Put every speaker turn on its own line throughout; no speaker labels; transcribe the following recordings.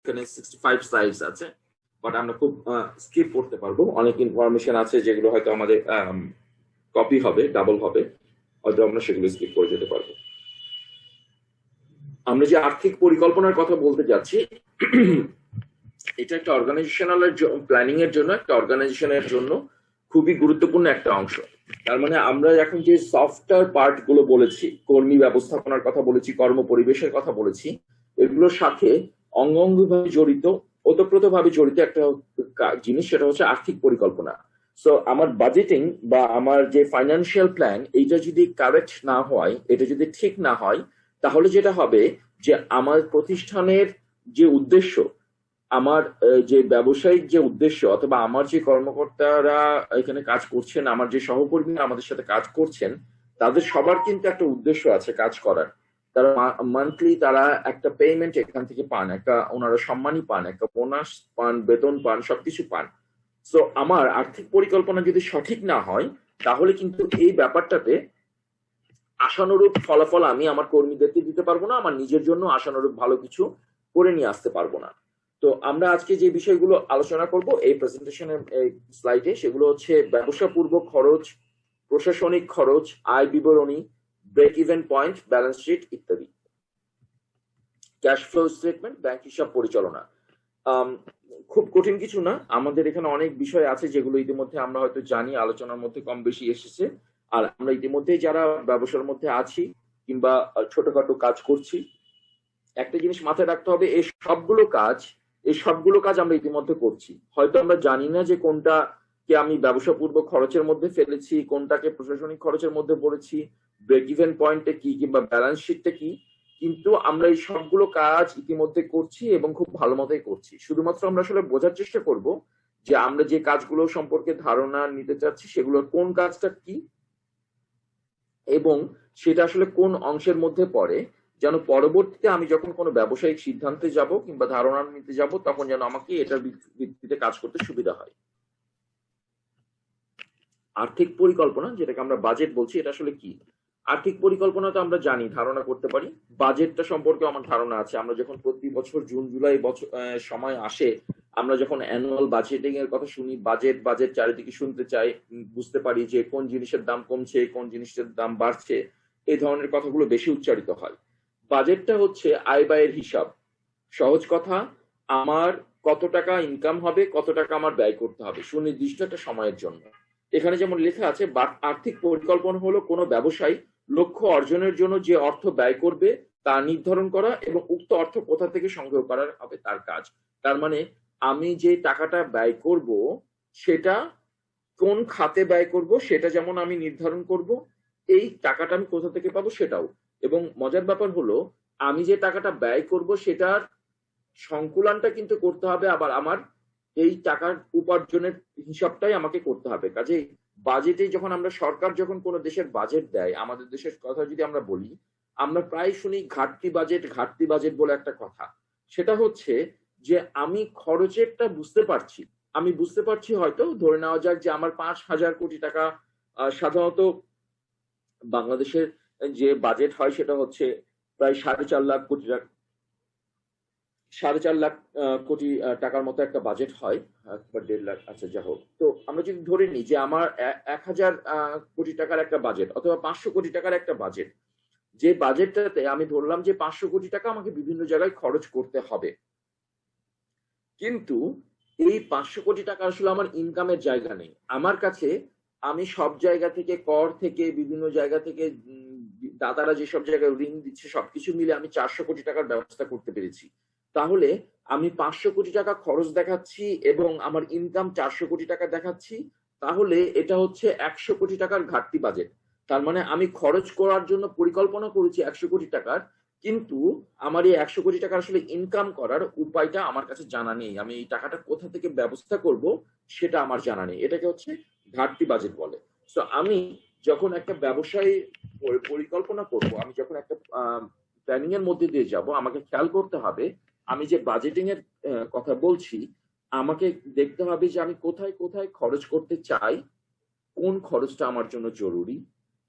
এখানে 65 স্লাইডস আছে, বাট আমরা খুব স্কিপ করতে পারবো। অনেক ইনফরমেশন আছে যেগুলো হয়তো আমাদের কপি হবে, ডাবল হবে, হয়তো আমরা সেগুলো স্কিপ করে যেতে পারবো। আমরা যে আর্থিক পরিকল্পনার কথা বলতে যাচ্ছি, এটা একটা অর্গানাইজেশনাল প্ল্যানিং এর জন্য, একটা অর্গানাইজেশনের জন্য খুবই গুরুত্বপূর্ণ একটা অংশ। তার মানে আমরা এখন যে সফটওয়্যার পার্ট গুলো বলেছি, কর্মী ব্যবস্থাপনার কথা বলেছি, কর্ম পরিবেশের কথা বলেছি, এগুলোর সাথে অঙ্গাঙ্গিভাবে জড়িত, ওতপ্রোতভাবে জড়িত একটা জিনিস, সেটা হচ্ছে আর্থিক পরিকল্পনা। সো আমার বাজেটিং বা আমার যে ফাইন্যান্সিয়াল প্ল্যান, এইটা যদি কারেক্ট না হয়, এটা যদি ঠিক না হয়, তাহলে যেটা হবে যে আমার প্রতিষ্ঠানের যে উদ্দেশ্য, আমার যে ব্যবসায়িক যে উদ্দেশ্য, অথবা আমার যে কর্মকর্তারা এখানে কাজ করছেন, আমার যে সহকর্মীরা আমাদের সাথে কাজ করছেন, তাদের সবার কিন্তু একটা উদ্দেশ্য আছে কাজ করার। তারা মান্থলি তারা একটা পেমেন্ট এখান থেকে পান, একটা ওনারা সম্মানই পান, একটা বোনাস পান, বেতন পান, সবকিছু পান। সো আমার আর্থিক পরিকল্পনা যদি সঠিক না হয়, তাহলে কিন্তু এই ব্যাপারটাতে আশানুরূপ ফলাফল আমি আমার কর্মীদেরকে দিতে পারবো না, আমার নিজের জন্য আশানুরূপ ভালো কিছু করে নিয়ে আসতে পারবো না। তো আমরা আজকে যে বিষয়গুলো আলোচনা করব এই প্রেজেন্টেশনের স্লাইডে, সেগুলো হচ্ছে ব্যবসা পূর্ব খরচ, প্রশাসনিক খরচ, আয় বিবরণী, break even point, balance sheet ইত্যাদি, ক্যাশ ফ্লো স্টেটমেন্ট, ব্যাংক হিসাব পরিচালনা। খুব কঠিন কিছু না, আমাদের এখানে অনেক বিষয় আছে যেগুলো ইতিমধ্যে আমরা হয়তো জানি, আলোচনার মধ্যে কম বেশি এসেছে। আর আমরা ইতিমধ্যে যারা ব্যবসার মধ্যে আছি কিংবা ছোটখাটো কাজ করছি, একটা জিনিস মাথায় রাখতে হবে, এই সবগুলো কাজ আমরা ইতিমধ্যে করছি। হয়তো আমরা জানি না যে কোনটাকে আমি ব্যবসা পূর্ব খরচের মধ্যে ফেলেছি, কোনটাকে প্রশাসনিক খরচের মধ্যে পড়েছি, ব্রেক ইভেন পয়েন্টে কি কিংবা ব্যালেন্স শিটটা কি, কিন্তু আমরা এই সবগুলো কাজ ইতিমধ্যে করছি এবং খুব ভালো মতোই করছি। শুধুমাত্র আমরা আসলে বোঝার চেষ্টা করব যে আমরা যে কাজগুলো সম্পর্কে ধারণা নিতে চাচ্ছি সেগুলোর কোন কাজটা কি এবং সেটা আসলে কোন অংশের মধ্যে পড়ে, যেন পরবর্তীতে আমি যখন কোনো ব্যবসায়িক সিদ্ধান্তে যাব কিংবা ধারণা নিতে যাব, তখন যেন আমাকে এটার ভিত্তিতে কাজ করতে সুবিধা হয়। আর্থিক পরিকল্পনা, যেটাকে আমরা বাজেট বলছি, এটা আসলে কি? আর্থিক পরিকল্পনা তো আমরা জানি, ধারণা করতে পারি। বাজেটটা সম্পর্কে আমার ধারণা আছে। আমরা যখন প্রতি বছর জুন জুলাই সময় আসে, আমরা যখন অ্যানুয়াল বাজেটিং এর কথা শুনি, বাজেট বাজেট চারিদিকে শুনতে চাই, বুঝতে পারি যে কোন জিনিসের দাম কমছে, কোন জিনিসের দাম বাড়ছে, এই ধরনের কথাগুলো বেশি উচ্চারিত হয়। বাজেটটা হচ্ছে আয় ব্যয়ের হিসাব। সহজ কথা, আমার কত টাকা ইনকাম হবে, কত টাকা আমার ব্যয় করতে হবে সুনির্দিষ্ট একটা সময়ের জন্য। এখানে যেমন লেখা আছে, আর্থিক পরিকল্পনা হলো কোনো ব্যবসায়ী লক্ষ্য অর্জনের জন্য যে অর্থ ব্যয় করবে তা নির্ধারণ করা এবং উক্ত অর্থ কোথা থেকে সংগ্রহ করা হবে তার কাজ। তার মানে আমি যে টাকাটা ব্যয় করব, সেটা কোন খাতে ব্যয় করব সেটা যেমন আমি নির্ধারণ করব, এই টাকাটা আমি কোথা থেকে পাবো সেটাও। এবং মজার ব্যাপার হলো, আমি যে টাকাটা ব্যয় করব সেটার সংকুলানটা কিন্তু করতে হবে, আবার আমার এই টাকার উপার্জনের হিসাবটাই আমাকে করতে হবে। কাজেই বাজেটে যখন আমরা, সরকার যখন কোনো দেশের বাজেট দেয়, আমাদের দেশের কথা যদি আমরা বলি, আমরা প্রায় শুনি ঘাটতি বাজেট, ঘাটতি বাজেট বলে একটা কথা। সেটা হচ্ছে যে আমি খরচেরটা বুঝতে পারছি, আমি বুঝতে পারছি, হয়তো ধরে নেওয়া যাক যে আমার 5,000 কোটি টাকা, সাধারণত বাংলাদেশের যে বাজেট হয় সেটা হচ্ছে প্রায় 4.5 লাখ কোটি টাকা, 4.5 লাখ কোটি টাকার মতো একটা বাজেট হয়, বা 1.5 লাখ, আচ্ছা যা হোক। তো আমরা যদি ধরে নিই যে আমার 1,000 কোটি টাকার একটা বাজেট অথবা 500 কোটি টাকার একটা বাজেট, যে বাজেটটাতে আমি ধরলাম যে 500 কোটি টাকা আমাকে বিভিন্ন জায়গায় খরচ করতে হবে, কিন্তু এই 500 কোটি টাকা আসলে আমার ইনকামের জায়গা নেই আমার কাছে। আমি সব জায়গা থেকে, কর থেকে, বিভিন্ন জায়গা থেকে, দাতারা যেসব জায়গায় ঋণ দিচ্ছে, সবকিছু মিলে আমি 400 কোটি টাকার ব্যবস্থা করতে পেরেছি। তাহলে আমি 500 কোটি টাকা খরচ দেখাচ্ছি এবং আমার ইনকাম 400 কোটি টাকা দেখাচ্ছি, তাহলে এটা হচ্ছে 100 কোটি টাকার ঘাটতি বাজেট। তার মানে আমি খরচ করার জন্য পরিকল্পনা করেছি 100 কোটি টাকার, কিন্তু আমার এই 100 কোটি টাকা আসলে ইনকাম করার উপায়টা আমার কাছে জানা নেই, আমি এই টাকাটা কোথা থেকে ব্যবস্থা করব সেটা আমার জানা নেই। এটাকে হচ্ছে ঘাটতি বাজেট বলে। তো আমি যখন একটা ব্যবসায় পরিকল্পনা করব, আমি যখন একটা প্ল্যানিং এর মধ্যে দিয়ে যাব, আমাকে খেয়াল করতে হবে আমি যে বাজেটিং এর কথা বলছি, আমাকে দেখতে হবে যে আমি কোথায় কোথায় খরচ করতে চাই, কোন খরচটা আমার জন্য জরুরি,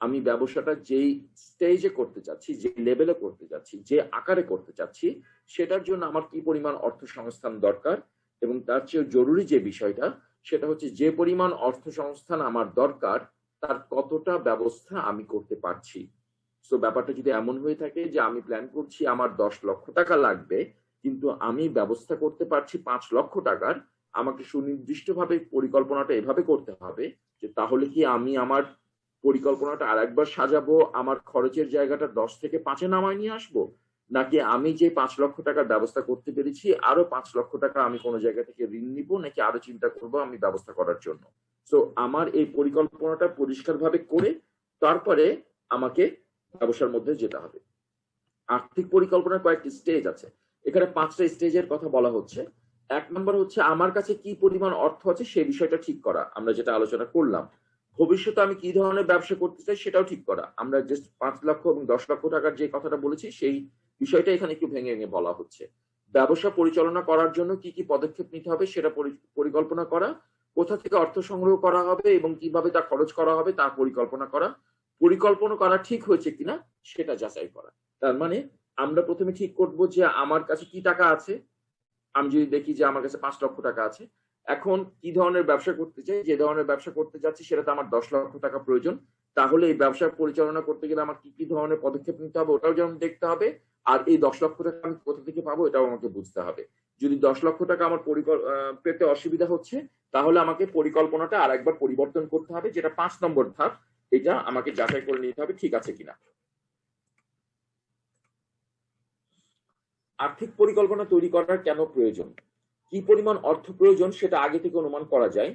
আমি ব্যবসাটা যেই স্টেজে করতে চাচ্ছি, যে লেভেলে করতে চাচ্ছি, যে আকারে করতে চাচ্ছি, সেটার জন্য আমার কি পরিমাণ অর্থ সংস্থান দরকার, এবং তার চেয়ে জরুরি যে বিষয়টা সেটা হচ্ছে যে পরিমাণ অর্থ সংস্থান আমার দরকার তার কতটা ব্যবস্থা আমি করতে পারছি। সো ব্যাপারটা যদি এমন হয়ে থাকে যে আমি প্ল্যান করছি আমার 10 লক্ষ টাকা লাগবে, কিন্তু আমি ব্যবস্থা করতে পারছি 5 লক্ষ টাকার, আমাকে সুনির্দিষ্টভাবে পরিকল্পনাটা এভাবে করতে হবে যে তাহলে কি আমি আমার পরিকল্পনাটা আরেকবার সাজাবো, আমার খরচের জায়গাটা 10 থেকে 5-এ নামায় নিয়ে আসবো, নাকি আমি যে 5 লক্ষ টাকার ব্যবস্থা করতে পেরেছি আরো 5 লক্ষ টাকা আমি কোনো জায়গা থেকে ঋণ নিবো, নাকি আরো চিন্তা করবো আমি ব্যবস্থা করার জন্য। সো আমার এই পরিকল্পনাটা পরিষ্কারভাবে করে তারপরে আমাকে ব্যবসার মধ্যে যেতে হবে। আর্থিক পরিকল্পনার কয়েকটি স্টেজ আছে, এখানে 5টা স্টেজের কথা বলা হচ্ছে। 1 নম্বর হচ্ছে আমার কাছে কি পরিমাণ অর্থ আছে সেই বিষয়টা ঠিক করা, আমরা যেটা আলোচনা করলাম। ভবিষ্যতে আমি কি ধরনের ব্যবসা করতে চাই সেটাও ঠিক করা, আমরা জাস্ট 5 লক্ষ এবং 10 লক্ষ টাকার যে কথাটা বলেছি সেই বিষয়টা এখানে একটু ভেঙে ভেঙে বলা হচ্ছে। ব্যবসা পরিচালনা করার জন্য কি কি পদক্ষেপ নিতে হবে সেটা পরিকল্পনা করা, কোথা থেকে অর্থ সংগ্রহ করা হবে এবং কিভাবে তা খরচ করা হবে তার পরিকল্পনা করা, পরিকল্পনা করা ঠিক হয়েছে কিনা সেটা যাচাই করা। তার মানে আমরা প্রথমে ঠিক করবো যে আমার কাছে কি টাকা আছে। আমি যদি দেখি যে আমার কাছে 5 লক্ষ টাকা আছে, এখন কি ধরনের ব্যবসা করতে চাই, যে ধরনের ব্যবসা করতে যাচ্ছি সেটাতে আমার 10 লক্ষ টাকা প্রয়োজন, তাহলে এই ব্যবসা পরিচালনা করতে গেলে আমার কি কি ধরনের পদক্ষেপ নিতে হবে ওটাও যেমন দেখতে হবে, আর এই 10 লক্ষ টাকা আমি কোথা থেকে পাবো এটাও আমাকে বুঝতে হবে। যদি 10 লক্ষ টাকা আমার পেতে অসুবিধা হচ্ছে, তাহলে আমাকে পরিকল্পনাটা আর একবার পরিবর্তন করতে হবে, যেটা 5 নম্বর ধাপ, এটা আমাকে যাচাই করে নিতে হবে ঠিক আছে কিনা। আর্থিক পরিকল্পনা তৈরি করার কেন প্রয়োজন, কি পরিমাণ অর্থ প্রয়োজন সেটা আগে থেকে অনুমান করা যায়,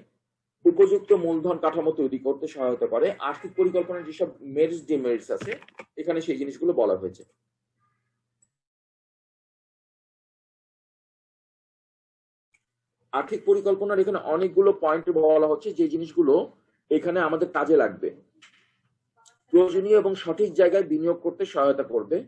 উপযুক্ত মূলধন কাঠামো তৈরি করতে সহায়তা করে। আর্থিক পরিকল্পনার যেসব মেরিটস ডিমেরিটস আছে এখানে সেই জিনিসগুলো বলা হয়েছে। আর্থিক পরিকল্পনার এখানে অনেকগুলো পয়েন্ট বলা হচ্ছে যে জিনিসগুলো এখানে আমাদের কাজে লাগবে। প্রয়োজনীয় এবং সঠিক জায়গায় বিনিয়োগ করতে সহায়তা করবে।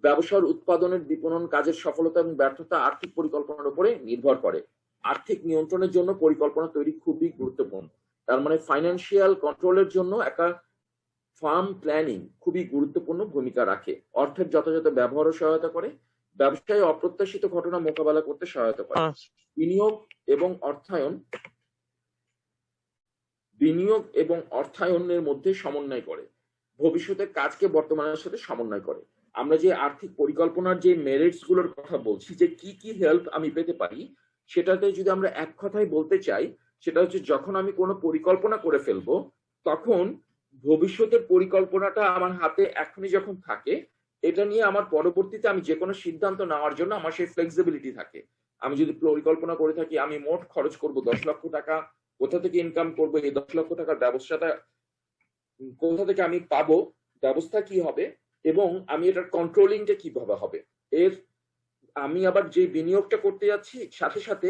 ব্যবসার উৎপাদনের বিপণন কাজের সফলতা এবং ব্যর্থতা আর্থিক পরিকল্পনার উপরে নির্ভর করে। আর্থিক নিয়ন্ত্রণের জন্য পরিকল্পনা তৈরি খুবই গুরুত্বপূর্ণ। তার মানে ফাইন্যান্সিয়াল কন্ট্রোলের জন্য একটা ফার্ম প্ল্যানিং খুবই গুরুত্বপূর্ণ ভূমিকা রাখে। অর্থের যথাযথ ব্যবহারও সহায়তা করে। ব্যবসায় অপ্রত্যাশিত ঘটনা মোকাবেলা করতে সহায়তা করে। বিনিয়োগ এবং অর্থায়ন অর্থায়নের মধ্যে সমন্বয় করে। ভবিষ্যতের কাজকে বর্তমানের সাথে সমন্বয় করে। আমরা যে আর্থিক পরিকল্পনার যে মেরিটস গুলোর কথা বলছি, যে কি কি হেল্প আমি পেতে পারি, সেটাতে যদি আমরা এক কথায় বলতে চাই, সেটা হচ্ছে যখন আমি কোনো পরিকল্পনা করে ফেলবো তখন ভবিষ্যতের পরিকল্পনাটা আমার হাতে এখনই যখন থাকে, এটা নিয়ে আমার পরবর্তীতে আমি যে কোনো সিদ্ধান্ত নেওয়ার জন্য আমার সেই ফ্লেক্সিবিলিটি থাকে। আমি যদি পরিকল্পনা করে থাকি আমি মোট খরচ করব 10 লক্ষ টাকা, কোথা থেকে ইনকাম করবো, এই 10 লক্ষ টাকার ব্যবসাটা কোথা থেকে আমি পাবো, ব্যবস্থা কি হবে, এবং আমি এটার কন্ট্রোলিংটা কিভাবে হবে, এর আমি আবার যে বিনিয়োগটা করতে যাচ্ছি সাথে সাথে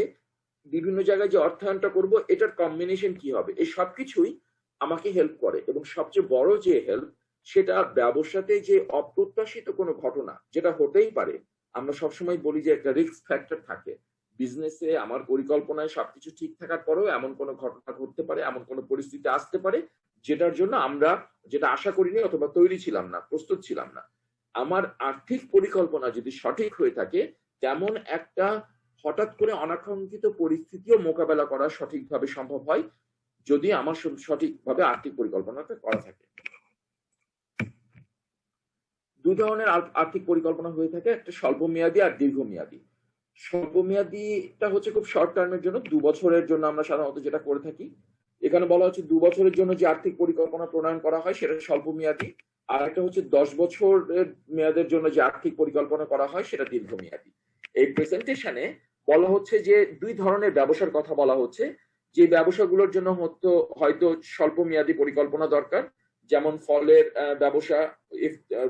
বিভিন্ন জায়গায় যে অর্থায়নটা করব এটার কম্বিনেশন কি হবে, এই সবকিছুই আমাকে হেল্প করে। এবং সবচেয়ে বড় যে হেল্প, সেটা ব্যবসাতে যে অপ্রত্যাশিত কোনো ঘটনা যেটা হতেই পারে, আমরা সবসময় বলি যে একটা রিস্ক ফ্যাক্টর থাকে বিজনেসে। আমার পরিকল্পনায় সবকিছু ঠিক থাকার পরেও এমন কোনো ঘটনা ঘটতে পারে, এমন কোনো পরিস্থিতি আসতে পারে যেটার জন্য আমরা যেটা আশা করিনি অথবা তৈরি ছিলাম না, প্রস্তুত ছিলাম না। আমার আর্থিক পরিকল্পনা যদি সঠিক হয়ে থাকে, তেমন একটা হঠাৎ করে অনাকাঙ্ক্ষিত পরিস্থিতিও মোকাবেলা করা সঠিকভাবে সম্ভব হয় যদি আমার সঠিকভাবে আর্থিক পরিকল্পনাটা করা থাকে। দুই ধরনের আর্থিক পরিকল্পনা হয়ে থাকে, একটা স্বল্প মেয়াদী আর দীর্ঘমেয়াদী। স্বল্প মেয়াদীটা হচ্ছে খুব শর্ট টার্মের জন্য, 2 বছরের জন্য আমরা সাধারণত যেটা করে থাকি। এখানে বলা হচ্ছে 2 বছরের জন্য যে আর্থিক পরিকল্পনা প্রণয়ন করা হয় সেটা স্বল্প মেয়াদী, আর একটা হচ্ছে 10 বছরের মেয়াদের জন্য যে আর্থিক পরিকল্পনা করা হয় সেটা দীর্ঘমেয়াদী। এই প্রেজেন্টেশনে বলা হচ্ছে যে 2 ধরনের ব্যবসার কথা বলা হচ্ছে, যে ব্যবসাগুলোর জন্য হয়তো স্বল্প মেয়াদী পরিকল্পনা দরকার, যেমন ফলের ব্যবসা,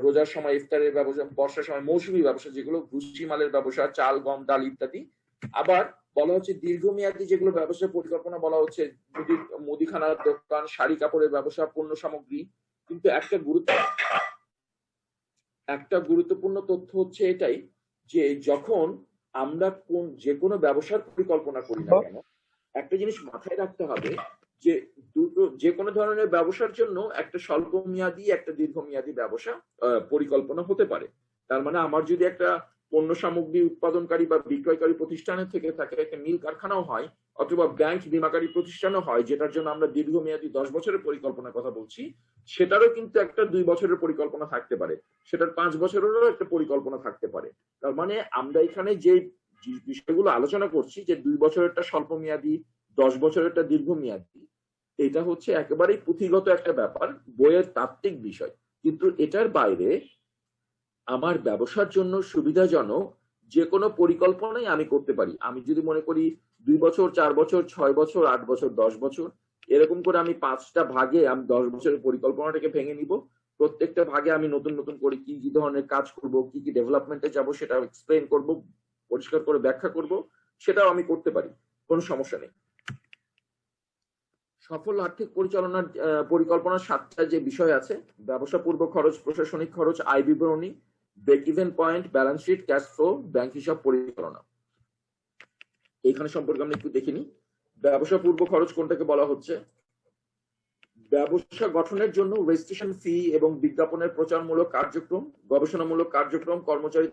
রোজার সময় ইফতারের ব্যবসা, বর্ষার সময় মৌসুমী ব্যবসা যেগুলো, ভুসি মালের ব্যবসা, চাল গম ডাল ইত্যাদি। আবার বলা হচ্ছে দীর্ঘমেয়াদী যেগুলো ব্যবসার পরিকল্পনা বলা হচ্ছে, মুদিখানার দোকান, শাড়ি কাপড়ের ব্যবসা, পণ্য সামগ্রী। কিন্তু একটা গুরুত্বপূর্ণ তথ্য হচ্ছে এটাই, যে যখন আমরা যে কোনো ব্যবসার পরিকল্পনা করি না কেন, একটা জিনিস মাথায় রাখতে হবে যে দুটো যে কোনো ধরনের ব্যবসার জন্য একটা স্বল্প মেয়াদী একটা দীর্ঘমেয়াদী ব্যবসা পরিকল্পনা হতে পারে। তার মানে আমার যদি একটা পণ্য সামগ্রী উৎপাদনকারী বা বিক্রয়কারী প্রতিষ্ঠানের থেকে থাকে, একটা মিল কারখানাও হয়, অথবা ব্যাংক বীমাকারী প্রতিষ্ঠানও হয়, যেটার জন্য আমরা দীর্ঘমেয়াদী 10 বছরের পরিকল্পনার কথা বলছি, সেটারও কিন্তু একটা 2 বছরের পরিকল্পনা থাকতে পারে, সেটার 5 বছরেরও একটা পরিকল্পনা থাকতে পারে। তার মানে আমরা এখানে যে বিষয়গুলো আলোচনা করছি, যে 2 বছরেরটা স্বল্প মেয়াদী, 10 বছরেরটা দীর্ঘমেয়াদী, এটা হচ্ছে একেবারেই পুঁথিগত একটা ব্যাপার, বইয়ের তাত্ত্বিক বিষয়। কিন্তু এটার বাইরে আমার ব্যবসার জন্য সুবিধাজনক যে কোনো পরিকল্পনাই আমি করতে পারি। আমি যদি মনে করি 2 বছর, 4 বছর, 6 বছর, 8 বছর, 10 বছর, এরকম করে আমি 5টা ভাগে আমি 10 বছরের পরিকল্পনাটাকে ভেঙে নিব। প্রত্যেকটা ভাগে আমি নতুন নতুন করে কি কি ধরনের কাজ করব, কি কি ডেভেলপমেন্টে যাব, সেটা এক্সপ্লেন করব, পরিষ্কার করে ব্যাখ্যা করব, সেটাও আমি করতে পারি, কোনো সমস্যা নেই। সফল আর্থিক পরিচালনার পরিকল্পনার 7টা যে বিষয় আছে: ব্যবসা পূর্ব খরচ, প্রশাসনিক খরচ, আয় বিবরণী, break even point, balance sheet, cash flow, bank হিসাব পরিচালনা। এখানে সম্পর্কে আমরা একটু দেখিনি। ব্যবসা পূর্ব খরচ কোনটাকে বলা হচ্ছে? ব্যবসা গঠনের জন্য রেজিস্ট্রেশন ফি এবং বিজ্ঞাপনের প্রচারমূলক কার্যক্রম, গবেষণামূলক কার্যক্রম, কর্মচারী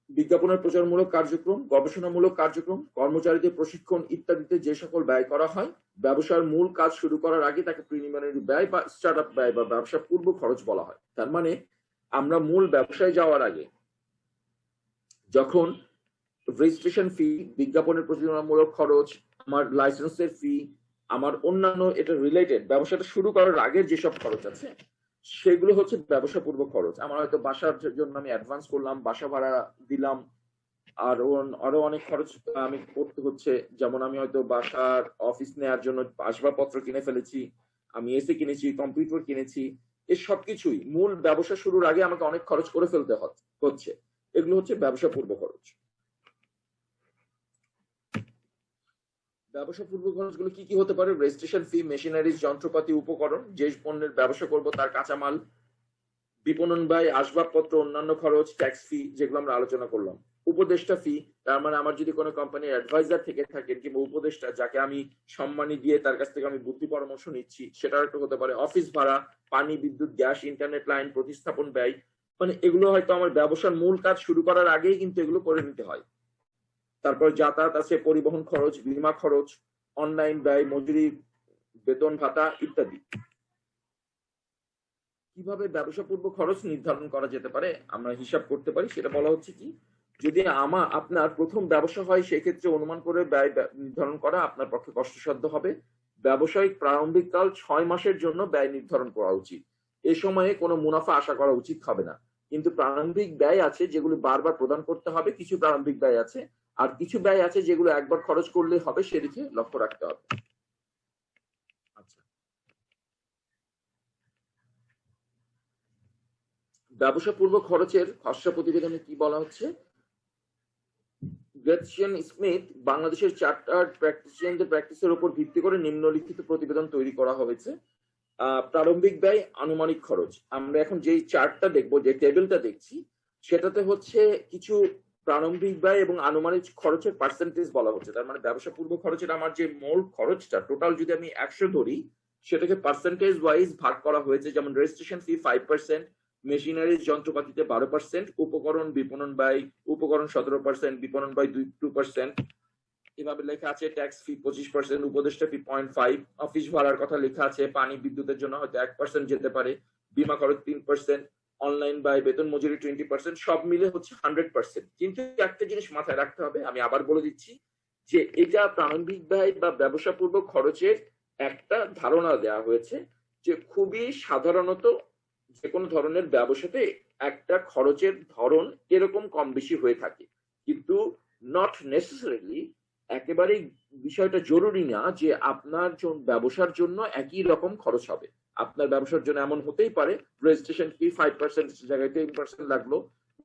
বিজ্ঞাপনের প্রচারমূলক কার্যক্রম, গবেষণামূলক কার্যক্রম, কর্মচারীদের প্রশিক্ষণ ইত্যাদিতে যে সকল ব্যয় করা হয়, ব্যবসার মূল কাজ শুরু করার আগে তাকে প্রিলিমিনারি ব্যয় বা স্টার্ট আপ ব্যয় বা ব্যবসা পূর্ব খরচ বলা হয়। তার মানে আমরা মূল ব্যবসায় যাওয়ার আগে যখন রেজিস্ট্রেশন ফি, বিজ্ঞাপনের প্রচারণামূলক খরচ, আমার লাইসেন্সের ফি, আমার অন্যান্য এটা রিলেটেড ব্যবসাটা শুরু করার আগের যেসব খরচ আছে, সেগুলো হচ্ছে ব্যবসা পূর্ব খরচ। আমার হয়তো বাসার জন্য আমি অ্যাডভান্স করলাম, বাসা ভাড়া দিলাম, আর আরো অনেক খরচ আমি করতে হচ্ছে। যেমন আমি হয়তো বাসার অফিস নেওয়ার জন্য আসবাবপত্র কিনে ফেলেছি, আমি এসি কিনেছি, কম্পিউটার কিনেছি, এই সবকিছুই মূল ব্যবসা শুরুর আগে আমাকে অনেক খরচ করে ফেলতে হচ্ছে। এগুলো হচ্ছে ব্যবসা পূর্ব খরচ। ব্যবসা পূর্ব খরচগুলো কি কি হতে পারে? রেজিস্ট্রেশন ফি, মেশিনারিজ, যন্ত্রপাতি, উপকরণ, যে পণ্যের ব্যবসা করব তার কাঁচামাল, বিপণন ব্যয়, আসবাবপত্র, অন্যান্য খরচ, ট্যাক্স ফি, যেগুলো আমরা আলোচনা করলাম। উপদেষ্টা ফি, তার মানে আমার যদি কোনো কোম্পানির অ্যাডভাইজার থেকে থাকেন কিংবা উপদেষ্টা, যাকে আমি সম্মানী দিয়ে তার কাছ থেকে আমি বুদ্ধি পরামর্শ নিচ্ছি, সেটাও একটা হতে পারে। অফিস ভাড়া, পানি, বিদ্যুৎ, গ্যাস, ইন্টারনেট লাইন, প্রতিস্থাপন ব্যয়, মানে এগুলো হয়তো আমার ব্যবসার মূল কাজ শুরু করার আগেই কিন্তু এগুলো করে নিতে হয়। তারপর যাতায়াত আছে, পরিবহন খরচ, বীমা খরচ, অনলাইন ব্যয়, মজুরি, বেতন ভাতা ইত্যাদি। কিভাবে ব্যবসা পূর্ব খরচ নির্ধারণ করা যেতে পারে, আমরা হিসাব করতে পারি, সেটা বলা হচ্ছে কি, যদি আপনার প্রথম ব্যবসা হয়, সেক্ষেত্রে অনুমান করে ব্যয় নির্ধারণ করা আপনার পক্ষে কষ্টসাধ্য হবে। ব্যবসায়িক প্রারম্ভিক কাল 6 মাসের জন্য ব্যয় নির্ধারণ করা উচিত। এ সময়ে কোনো মুনাফা আশা করা উচিত হবে না। কিন্তু প্রারম্ভিক ব্যয় আছে যেগুলো বারবার প্রদান করতে হবে, কিছু প্রারম্ভিক ব্যয় আছে, আর কিছু ব্যয় আছে যেগুলো একবার খরচ করলে হবে, সেদিকে লক্ষ্য রাখতে হবে। আচ্ছা, ব্যবসা পূর্ব খরচের খসড়া প্রতিবেদনে কি বলা হচ্ছে? গ্রেটসিয়ান স্মিথ বাংলাদেশের চার্টার্ড প্র্যাকটিশিয়ানদের প্র্যাকটিসের উপর ভিত্তি করে নিম্নলিখিত প্রতিবেদন তৈরি করা হয়েছে। প্রারম্ভিক ব্যয়, আনুমানিক খরচ। আমরা এখন যেই চার্টটা দেখবো, যে টেবিলটা দেখছি, সেটাতে হচ্ছে কিছু প্রারম্ভিক ব্যয় এবং আনুমানিক খরচের পার্সেন্টেজ বলা হচ্ছে। তার মানে ব্যবসা পূর্ব খরচের আমার যে মূল খরচটা টোটাল যদি আমি 100 ধরি, সেটাকে পার্সেন্টেজ ওয়াইজ ভাগ করা হয়েছে। যেমন রেজিস্ট্রেশন ফি 5%, মেশিনারিজ যন্ত্রপাতিতে 12%, উপকরণ বিপণন ব্যয়, উপকরণ 17%, বিপণন ব্যয় 2%, এভাবে লেখা আছে। ট্যাক্স ফি 25%, উপদেষ্টা ফি 0.5, অফিস ভাড়ার কথা লেখা আছে, পানি বিদ্যুতের জন্য হয়তো 1% যেতে পারে, বীমা খরচ 3%, অনলাইন ব্যয়, বেতন মজুরি 20%, সব মিলে হচ্ছে 100%। কিন্তু একটা জিনিস মাথায় রাখতে হবে, আমি আবার বলে দিচ্ছি, যে এটা প্রারম্ভিক ব্যয় বা ব্যবসা পূর্ব খরচের একটা ধারণা দেওয়া হয়েছে, যে খুবই সাধারণত যে কোনো ধরনের ব্যবসাতে একটা খরচের ধরন এরকম কম বেশি হয়ে থাকে, কিন্তু নট নেসেসারিলি একেবারেই বিষয়টা জরুরি না যে আপনার ব্যবসার জন্য একই রকম খরচ হবে। আপনার ব্যবসার জন্য এমন হতেই পারে রেজিস্ট্রেশন ফি 5% জায়গায় 10% লাগলো,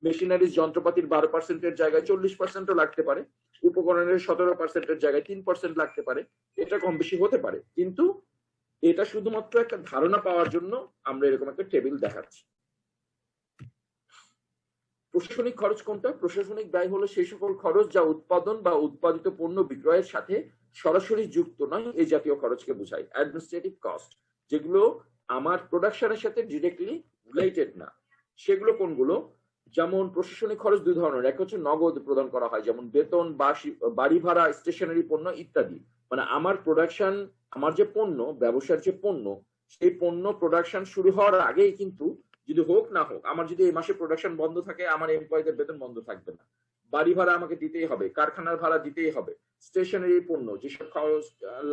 মেশিনারিজ যন্ত্রপাতির 12%-এর জায়গায় 40%ও লাগতে পারে, উপকরণের 17%-এর জায়গায় 3% লাগতে পারে। এটা কম বেশি হতে পারে, কিন্তু এটা শুধুমাত্র একটা ধারণা পাওয়ার জন্য আমরা এরকম একটা টেবিল দেখাচ্ছি। প্রশাসনিক খরচ কোনটা? প্রশাসনিক ব্যয় হলো সেই সকল খরচ যা উৎপাদন বা উৎপাদিত পণ্য বিক্রয়ের সাথে সরাসরি যুক্ত নয় এই জাতীয় খরচকে বোঝায়। অ্যাডমিনিস্ট্রেটিভ কস্ট যেগুলো আমার প্রোডাকশনের সাথে ডিরেক্টলি রিলেটেড না, সেগুলো কোনগুলো? যেমন প্রশাসনিক খরচ দুই ধরনের, এক হচ্ছে নগদ প্রদান করা হয়, যেমন বেতন, বাড়ি ভাড়া, স্টেশনারি পণ্য ইত্যাদি। মানে আমার প্রোডাকশন, আমার যে পণ্য, ব্যবসার যে পণ্য, সেই পণ্য প্রোডাকশন শুরু হওয়ার আগেই কিন্তু, যদি হোক না হোক, আমার যদি এই মাসে প্রোডাকশন বন্ধ থাকে, আমার এমপ্লয়ীদের বেতন বন্ধ থাকবে না, বাড়ি ভাড়া আমাকে দিতেই হবে, কারখানার ভাড়া দিতেই হবে, স্টেশনারি পণ্য যেসব খরচ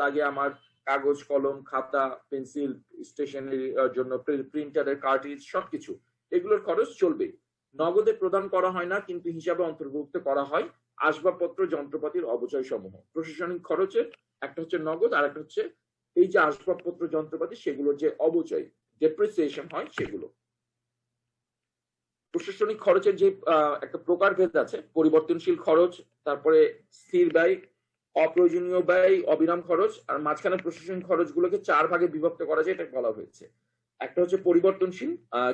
লাগে আমার, কাগজ, কলম, খাতা, পেন্সিল, স্টেশনারি জন্য প্রিন্টারের কার্ট্রিজ, সবকিছু এগুলোর খরচ চলবে। নগদে প্রদান করা হয় না, কিন্তু হিসাবে অন্তর্ভুক্ত করা হয় আসবাবপত্র, যন্ত্রপাতির অবচয় সমূহ। প্রশাসনিক খরচের একটা হচ্ছে নগদ, আর একটা হচ্ছে এই যে আসবাবপত্র, যন্ত্রপাতি, সেগুলোর যে অবচয়, ডেপ্রিসিয়েশন হয় সেগুলো। প্রশাসনিক খরচের যে একটা প্রকারভেদ আছে, পরিবর্তনশীল খরচ, তারপরে স্থির ব্যয়, অপ্রয়োজনীয় ব্যয়, অবিরাম খরচ, আর মাঝখানে প্রশাসনিক খরচগুলোকে 4 ভাগে বিভক্ত করা যায়, এটা বলা হয়েছে। একটা হচ্ছে পরিবর্তনশীল,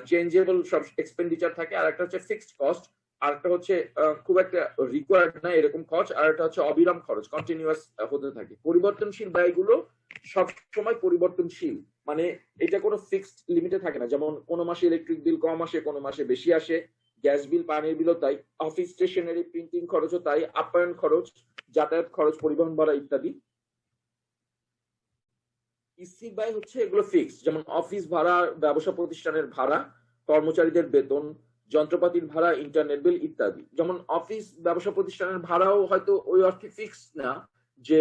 চেঞ্জেবল সব এক্সপেন্ডিচার থাকে, আর একটা হচ্ছে ফিক্সড কস্ট, আর একটা হচ্ছে খুব একটা রিকোয়ার্ড না এরকম খরচ, আর একটা হচ্ছে অবিরাম খরচ, কন্টিনিউয়াস হতে থাকে। পরিবর্তনশীল ব্যয়গুলো সব সময় পরিবর্তনশীল, মানে এটা কোনো ফিক্সড লিমিটে থাকে না। যেমন কোনো মাসে ইলেকট্রিক বিল কম আসে, কোনো মাসে বেশি আসে, গ্যাস বিল, পানির বিলও তাই, অফিস স্টেশনারি প্রিন্টিং খরচও তাই, আপ্যায়ন খরচ, যাতায়াত খরচ, পরিবহন ভাড়া ইত্যাদি। স্থির ব্যয় হচ্ছে এগুলো ফিক্স, যেমন অফিস ভাড়া, ব্যবসা প্রতিষ্ঠানের ভাড়া, কর্মচারীদের বেতন, যন্ত্রপাতির ভাড়া, ইন্টারনেট বিল ইত্যাদি। যেমন অফিস, ব্যবসা প্রতিষ্ঠানের ভাড়াও হয়তো ওই অর্থে ফিক্স না যে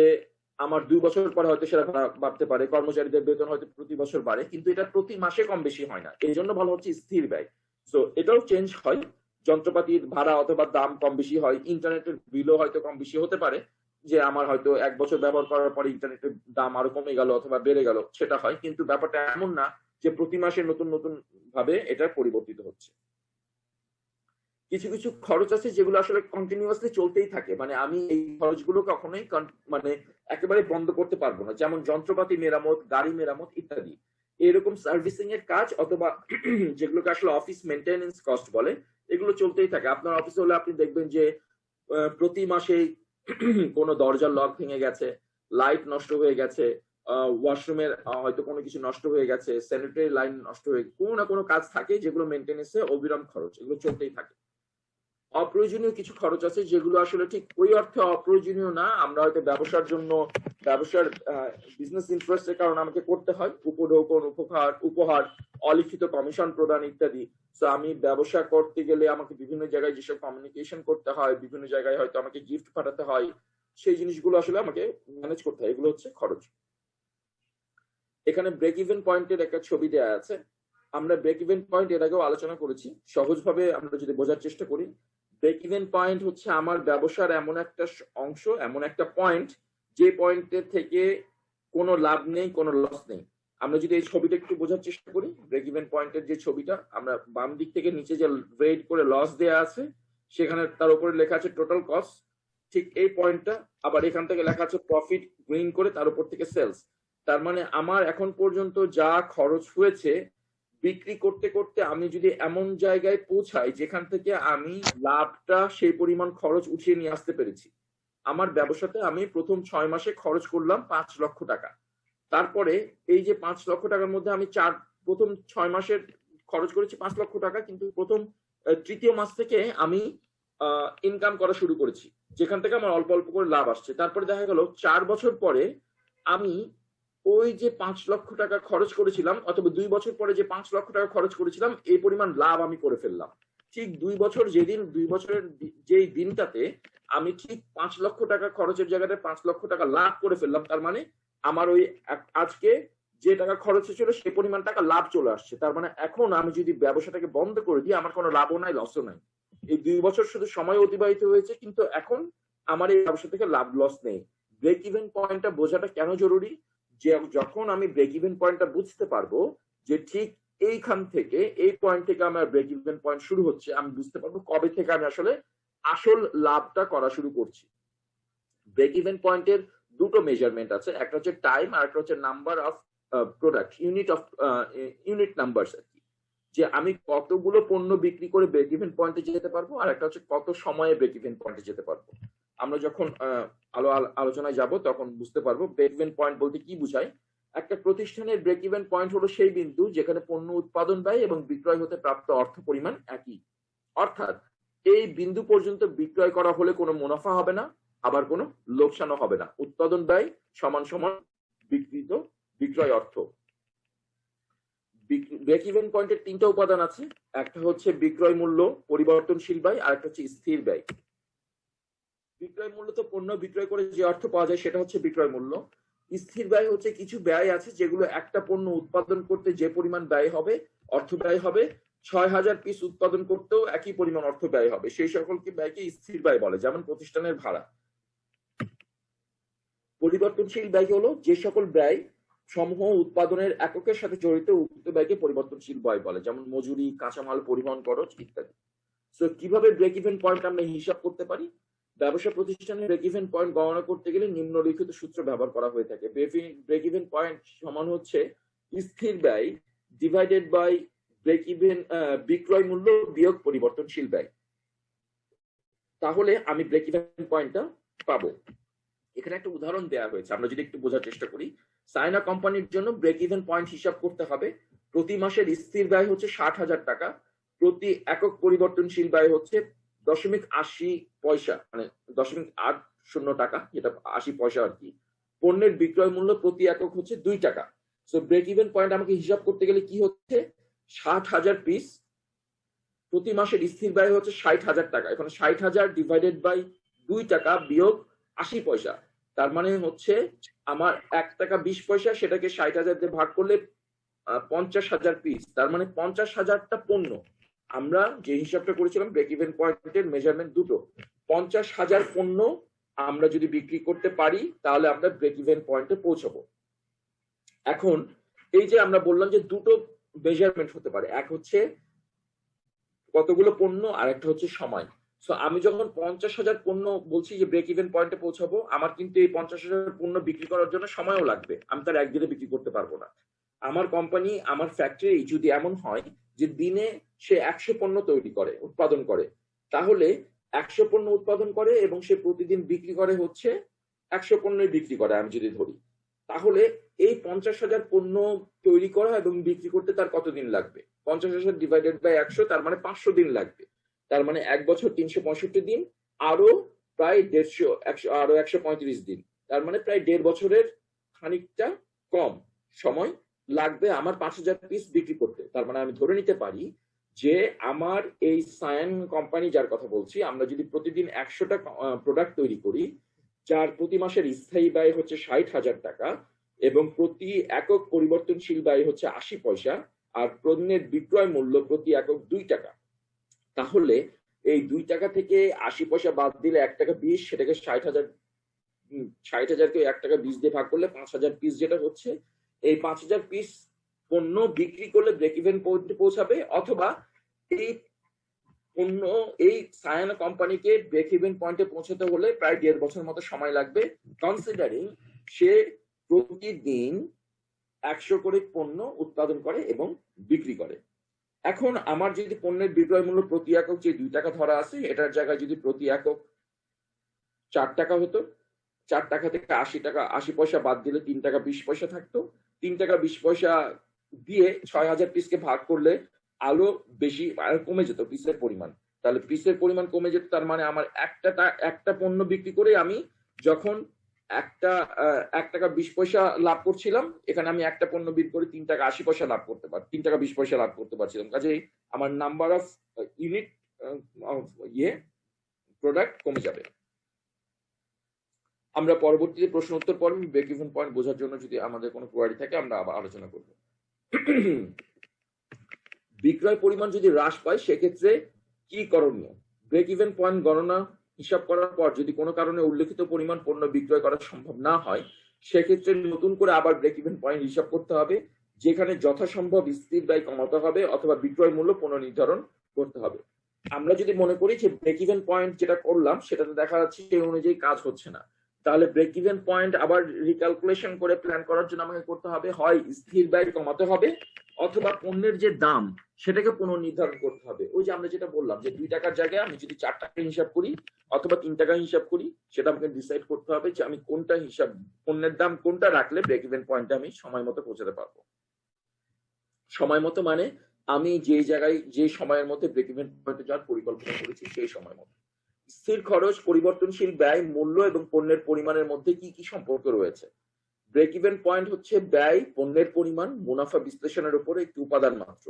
আমার 2 বছর পরে হয়তো সেটা ভাড়া বাড়তে পারে, কর্মচারীদের বেতন হয়তো প্রতি বছর বাড়ে, কিন্তু এটা প্রতি মাসে কম বেশি হয় না, এই জন্য ভালো হচ্ছে স্থির ব্যয়। তো এটাও চেঞ্জ হয়, যন্ত্রপাতির ভাড়া অথবা দাম কম বেশি হয়, ইন্টারনেটের বিলও হয়তো কম বেশি হতে পারে, যে আমার হয়তো 1 বছর ব্যবহার করার পরে ইন্টারনেটের দাম আরো কমে গেল অথবা বেড়ে গেল, সেটা হয়, কিন্তু ব্যাপারটা এমন না যে প্রতি মাসে নতুন নতুন ভাবে এটা পরিবর্তিত হচ্ছে। কিছু কিছু খরচ আছে যেগুলো আসলে কন্টিনিউয়াসলি চলতেই থাকে, মানে আমি এই খরচগুলো কখনোই মানে একেবারে বন্ধ করতে পারবো না, যেমন যন্ত্রপাতি মেরামত, গাড়ি মেরামত ইত্যাদি। এরকম সার্ভিসিং এর কাজ অথবা যেগুলোকে আসলে অফিস মেনটেনেন্স কস্ট বলে, এগুলো চলতেই থাকে। আপনার অফিসে হলে আপনি দেখবেন যে প্রতি মাসে কোনো দরজার লক ভেঙে গেছে, লাইট নষ্ট হয়ে গেছে, ওয়াশরুমের হয়তো কোনো কিছু নষ্ট হয়ে গেছে, স্যানিটারি লাইন নষ্ট হয়ে, কোনো না কোনো কাজ থাকে যেগুলো মেনটেনেন্সে অবিরাম খরচ, এগুলো চলতেই থাকে। অপ্রয়োজনীয় কিছু খরচ আছে যেগুলো আসলে ঠিক ওই অর্থে অপ্রয়োজনীয় না, আমরা হয়তো ব্যবসার জন্য, ব্যবসার বিজনেস ইন্টারেস্টের কারণে আমাকে করতে হয়, উপঢৌকন, উপহার, অলিখিত কমিশন প্রদান ইত্যাদি। তো আমি ব্যবসা করতে গেলে আমাকে বিভিন্ন জায়গায় যেসব কমিউনিকেশন করতে হয়, বিভিন্ন জায়গায় হয়তো আমাকে গিফট পাঠাতে হয়, সেই জিনিসগুলো আসলে আমাকে ম্যানেজ করতে হয়, এগুলো হচ্ছে খরচ। এখানে ব্রেক ইভেন পয়েন্টের একটা ছবি দেওয়া আছে। আমরা ব্রেক ইভেন পয়েন্ট এর আগেও আলোচনা করেছি, সহজভাবে আমরা যদি বোঝার চেষ্টা করি, ব্রেক ইভেন পয়েন্ট হচ্ছে আমার ব্যবসার এমন একটা অংশ, এমন একটা পয়েন্ট, যে পয়েন্টের থেকে কোনো লাভ নেই, কোনো লস নেই। আমরা যদি এই ছবিটা একটু বোঝার চেষ্টা করি, ব্রেক ইভেন পয়েন্টের যে ছবিটা, আমরা বাম দিক থেকে নিচে যে রেড করে লস দেয়া আছে, সেখানে তার উপরে লেখা আছে টোটাল কস্ট, ঠিক এই পয়েন্টটা। আবার এখান থেকে লেখা আছে প্রফিট, গ্রিন করে, তার উপর থেকে সেলস। তার মানে আমার এখন পর্যন্ত যা খরচ হয়েছে, বিক্রি করতে করতে আমি যদি এমন জায়গায় পৌঁছাই যেখান থেকে আমি লাভটা সেই পরিমাণ খরচ উঠিয়ে নিয়ে আসতে পেরেছি। আমার ব্যবসাতে আমি প্রথম 6 মাসে খরচ করলাম 5 লক্ষ টাকা। তারপরে এই যে 5 লক্ষ টাকার মধ্যে আমি প্রথম 6 মাসের খরচ করেছি 5 লক্ষ টাকা, কিন্তু প্রথম তৃতীয় মাস থেকে আমি ইনকাম করা শুরু করেছি, যেখান থেকে আমার অল্প অল্প করে লাভ আসছে। তারপরে দেখা গেল 4 বছর পরে আমি ওই যে 5 লক্ষ টাকা খরচ করেছিলাম, অথবা 2 বছর পরে যে 5 লক্ষ টাকা খরচ করেছিলাম, এই পরিমাণ লাভ আমি করে ফেললাম। ঠিক 2 বছর, যেদিন 2 বছরের যেই দিনটাতে আমি ঠিক 5 লক্ষ টাকা খরচের জায়গাতে 5 লক্ষ টাকা লাভ করে ফেললাম, তার মানে আমার ওই আজকে যে টাকা খরচ হয়েছিল সেই পরিমাণ টাকা লাভ চলে আসছে। তার মানে এখন আমি যদি ব্যবসাটাকে বন্ধ করে দিই, আমার কোনো লাভও নাই, লসও নাই। এই 2 বছর শুধু সময় অতিবাহিত হয়েছে, কিন্তু এখন আমার এই ব্যবসা থেকে লাভ লস নেই। ব্রেক ইভেন পয়েন্টটা বোঝাটা কেন জরুরি? যে যখন আমি ব্রেক ইভেন পয়েন্টটা বুঝতে পারবো যে ঠিক এইখান থেকে, এই পয়েন্ট থেকে আমার ব্রেক ইভেন পয়েন্ট শুরু হচ্ছে, আমি বুঝতে পারবো কবে থেকে আমি আসলে আসল লাভটা করা শুরু করছি। ব্রেক ইভেন পয়েন্টের দুটো মেজারমেন্ট আছে, একটা হচ্ছে টাইম, আর একটা হচ্ছে number of product, unit numbers আর কি, যে আমি কতগুলো পণ্য বিক্রি করে ব্রেক ইভেন পয়েন্টে যেতে পারবো, আর একটা হচ্ছে কত সময়ে ব্রেক ইভেন পয়েন্টে যেতে পারবো। আমরা যখন আলোচনায় যাব তখন বুঝতে পারবো ব্রেক ইভেন পয়েন্ট বলতে কি বোঝায়। একটা প্রতিষ্ঠানের ব্রেক ইভেন পয়েন্ট হলো সেই বিন্দু যেখানে পণ্য উৎপাদন ব্যয় এবং বিক্রয় হতে প্রাপ্ত অর্থ পরিমাণ একই। অর্থাৎ এই বিন্দু পর্যন্ত বিক্রয় করা হলে কোনো মুনাফা হবে না, আবার কোনো লোকসানও হবে না। উৎপাদন ব্যয় সমান সমান বিক্রিত বিক্রয় অর্থ। ব্রেক ইভেন পয়েন্টের তিনটা উপাদান আছে। একটা হচ্ছে বিক্রয় মূল্য, পরিবর্তনশীল ব্যয়, আর একটা হচ্ছে স্থির ব্যয়। বিক্রয় মূল্য তো পণ্য বিক্রয় করে যে অর্থ পাওয়া যায় সেটা হচ্ছে বিক্রয় মূল্য। স্থির ব্যয় হচ্ছে কিছু ব্যয় আছে যেগুলো একটা পণ্য উৎপাদন করতে যে পরিমাণ ব্যয় হবে, অর্থ ব্যয় হবে, ৬,০০০ পিস উৎপাদন করতেও একই পরিমাণ অর্থ ব্যয় হবে, সেই সকলকে ব্যয়কে স্থির ব্যয় বলে, যেমন প্রতিষ্ঠানের ভাড়া। পরিবর্তনশীল ব্যয় হলো যে সকল ব্যয় সমূহ উৎপাদনের এককের সাথে জড়িত, উক্ত ব্যয়কে পরিবর্তনশীল ব্যয় বলে, যেমন মজুরি, কাঁচামাল পরিবহন খরচ ইত্যাদি। তো কিভাবে ব্রেক ইভেন পয়েন্ট আমরা হিসাব করতে পারি? ব্যবসা প্রতিষ্ঠানের ব্রেক ইভেন পয়েন্ট গণনা করতে গেলে নিম্নলিখিত সূত্র ব্যবহার করা হয়ে থাকে। ব্রেক ইভেন পয়েন্ট সমান হচ্ছে স্থির ব্যয় ডিভাইডেড বাই ব্রেক ইভেন বিক্রয় মূল্য বিয়োগ পরিবর্তনশীল ব্যয়। তাহলে আমি ব্রেক ইভেন পয়েন্টটা পাবো। এখানে একটা উদাহরণ দেওয়া হয়েছে, আমরা যদি একটু বোঝার চেষ্টা করি। সাইনা কোম্পানির জন্য ব্রেক ইভেন পয়েন্ট হিসাব করতে হবে। প্রতি মাসের স্থির ব্যয় হচ্ছে ৬০,০০০ টাকা, প্রতি একক পরিবর্তনশীল ব্যয় হচ্ছে ০.৮০ পয়সা, মানে ০.৮০ টাকা, যেটা ৮০ পয়সা আর কি। পণ্যের বিক্রয় মূল্য প্রতি একক হচ্ছে ২ টাকা। সো ব্রেক ইভেন পয়েন্ট আমাকে হিসাব করতে গেলে কি হচ্ছে, ৬০,০০০ পিস, প্রতি মাসের স্থির ব্যয় হচ্ছে ৬০,০০০ টাকা। এখানে ৬০,০০০ ডিভাইডেড বাই ২ টাকা বিয়োগ ৮০ পয়সা, তার মানে হচ্ছে আমার ১ টাকা ২০ পয়সা, সেটাকে ৬০,০০০ দিয়ে ভাগ করলে ৫০,০০০ পিস, তার মানে ৫০,০০০টা পণ্য। আমরা যে হিসাবটা করেছিলাম ব্রেক ইভেন পয়েন্টের মেজারমেন্ট দুটো, ৫০,০০০ পণ্য আমরা যদি বিক্রি করতে পারি তাহলে আমরা ব্রেক ইভেন পয়েন্টে পৌঁছাবো। এখন এই যে আমরা বললাম যে দুটো মেজারমেন্ট হতে পারে, এক হচ্ছে কতগুলো পণ্য আর একটা হচ্ছে সময়। সো আমি যখন ৫০,০০০ পণ্য বলছি যে ব্রেক ইভেন পয়েন্টে পৌঁছাবো, আমার কিন্তু এই ৫০,০০০ পণ্য বিক্রি করার জন্য সময়ও লাগবে, আমি তার একদিনে বিক্রি করতে পারবো না। আমার কোম্পানি, আমার ফ্যাক্টরি যদি এমন হয় যে দিনে সে ১০০ পণ্য তৈরি করে, উৎপাদন করে, তাহলে ১০০ পণ্য উৎপাদন করে এবং সে প্রতিদিন বিক্রি করে হচ্ছে ১০০ পণ্যই বিক্রি করে, আমি যদি ধরি, তাহলে এই ৫০,০০০ পণ্য তৈরি করা এবং বিক্রি করতে তার কতদিন লাগবে? ৫০,০০০ ডিভাইডেড বাই ১০০, তার মানে ৫০০ দিন লাগবে। তার মানে ১ বছর ৩৬৫ দিন, আরো প্রায় ১৫০, আরো ১৩৫ দিন, তার মানে প্রায় ১.৫ বছরের খানিকটা কম সময় লাগবে আমার ৫,০০০ পিস বিক্রি করতে। তার মানে আমি ধরে নিতে পারি যে আমার এই সায়ান কোম্পানি যার কথা বলছি, আমরা যদি প্রতিদিন ১০০টা প্রোডাক্ট তৈরি করি, যার প্রতি মাসের স্থায়ী ব্যয় হচ্ছে ৬০,০০০ টাকা এবং প্রতি একক পরিবর্তনশীল ব্যয় হচ্ছে ৮০ পয়সা, আর পণ্যের বিক্রয় মূল্য প্রতি একক ২ টাকা, তাহলে এই ২ টাকা থেকে ৮০ পয়সা বাদ দিলে ১ টাকা ২০, সেটাকে ৬০,০০০কে ১ টাকা ২০ দিয়ে ভাগ করলে ৫,০০০ পিস যেটা হচ্ছে, এই ৫,০০০ পিস পণ্য বিক্রি করলে ব্রেক ইভেন পয়েন্টে পৌঁছাবে। অথবা এই পণ্য, এই সায়ানা কোম্পানিকে ব্রেক ইভেন পয়েন্টে পৌঁছাতে হলে প্রায় ১.৫ বছর মতো সময় লাগবে, কনসিডারিং সে প্রতিদিন ১০০ করে পণ্য উৎপাদন করে এবং বিক্রি করে। এখন আমার যদি পণ্যের বিক্রয় মূল্য প্রতি একক যে ২ টাকা ধরা আছে, এটার জায়গায় যদি প্রতি একক ৪ টাকা হতো, ৪ টাকা থেকে ৮০ টাকা ৮০ পয়সা বাদ দিলে ৩ টাকা ২০ পয়সা থাকতো। ৩ টাকা ২০ পয়সা দিয়ে ৬,০০০ পিসকে ভাগ করলে আরো বেশি কমে যেত পিসের পরিমাণ, তাহলে পিসের পরিমাণ কমে যেত, তার মানে আমার একটা পণ্য বিক্রি করে আমি যখন ১ টাকা ২০ পয়সা লাভ করছিলাম, এখানে আমি একটা পণ্য বিক্রি করে ৩ টাকা ৮০ পয়সা লাভ করতে পারি, ৩ টাকা ২০ পয়সা লাভ করতে পারছিলাম। কাজেই আমার নাম্বার অফ ইউনিট প্রোডাক্ট কমে যাবে। আমরা পরবর্তীতে প্রশ্ন উত্তর পর্বে ব্রেক ইভেন পয়েন্ট বোঝার জন্য যদি আমাদের কোনো কোয়ারি থাকে আমরা আবার আলোচনা করব। বিক্রয় পরিমাণ যদি হ্রাস পায় সেক্ষেত্রে কি করণীয়? ব্রেক ইভেন পয়েন্ট গণনা হিসাব করার পর যদি কোনো কারণে উল্লেখিত পরিমাণ পণ্য বিক্রয় করা সম্ভব না হয়, সেক্ষেত্রে নতুন করে আবার ব্রেক ইভেন পয়েন্ট হিসাব করতে হবে, যেখানে যথাসম্ভব স্থির ব্যয় কমাতে হবে অথবা বিক্রয় মূল্য পুনর্নির্ধারণ করতে হবে। আমরা যদি মনে করি যে ব্রেক ইভেন পয়েন্ট যেটা করলাম সেটাতে দেখা যাচ্ছে সেই অনুযায়ী কাজ হচ্ছে না, তাহলে ব্রেক ইভেন পয়েন্ট আবার রিক্যালকুলেশন করে প্ল্যান করার জন্য আমাকে করতে হবে হয় স্থির ব্যয় কমাতে হবে, অথবা পণ্যের যে দাম সেটাকে পুনর্নির্ধারণ করতে হবে। ওই যে আমরা যেটা বললাম যে 2 টাকার জায়গায় আমি যদি 4 টাকা হিসাব করি অথবা 3 টাকা হিসাব করি, সেটা আমাকে ডিসাইড করতে হবে যে আমি কোনটা হিসাব, পণ্যের দাম কোনটা রাখলে ব্রেক ইভেন পয়েন্টে আমি সময় মতো পৌঁছাতে পারবো। সময় মতো মানে আমি যে জায়গায় যে সময়ের মধ্যে ব্রেক ইভেন পয়েন্টে যাওয়ার পরিকল্পনা করেছি সেই সময় মতো। স্থির খরচ, পরিবর্তনশীল ব্যয়, মূল্য এবং পণ্যের পরিমাণের মধ্যে কি কি সম্পর্ক রয়েছে? ব্রেক ইভেন পয়েন্ট হচ্ছে ব্যয়, পণ্যের পরিমাণ, মুনাফা বিশ্লেষণের উপর একটি উপাদান মাত্র।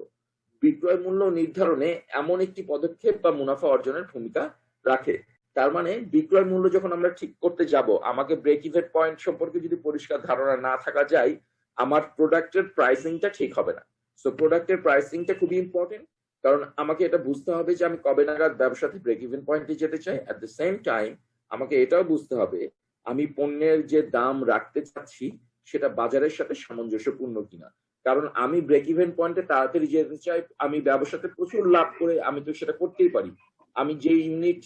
বিক্রয় মূল্য নির্ধারণে এমন একটি পদক্ষেপ বা মুনাফা অর্জনের ভূমিকা রাখে। তার মানে বিক্রয় মূল্য যখন আমরা ঠিক করতে যাব, আমাকে ব্রেক ইভেন পয়েন্ট সম্পর্কে যদি পরিষ্কার ধারণা না থাকা যায়, আমার প্রোডাক্টের প্রাইসিংটা ঠিক হবে না। সো প্রোডাক্টের প্রাইসিংটা খুবই ইম্পর্টেন্ট, কারণ আমাকে এটা বুঝতে হবে যে আমি কবে নাগাদ ব্যবসাতে ব্রেক ইভেন পয়েন্টে যেতে চাই। অ্যাট দ্য সেম টাইম আমাকে এটাও বুঝতে হবে আমি পণ্যের যে দাম রাখতে চাচ্ছি সেটা বাজারের সাথে সামঞ্জস্যপূর্ণ কিনা। কারণ আমি ব্রেক ইভেন পয়েন্টে তাড়াতাড়ি যেতে চাই, আমি ব্যবসাতে প্রচুর লাভ করে আমি তো সেটা করতেই পারি। আমি যে ইউনিট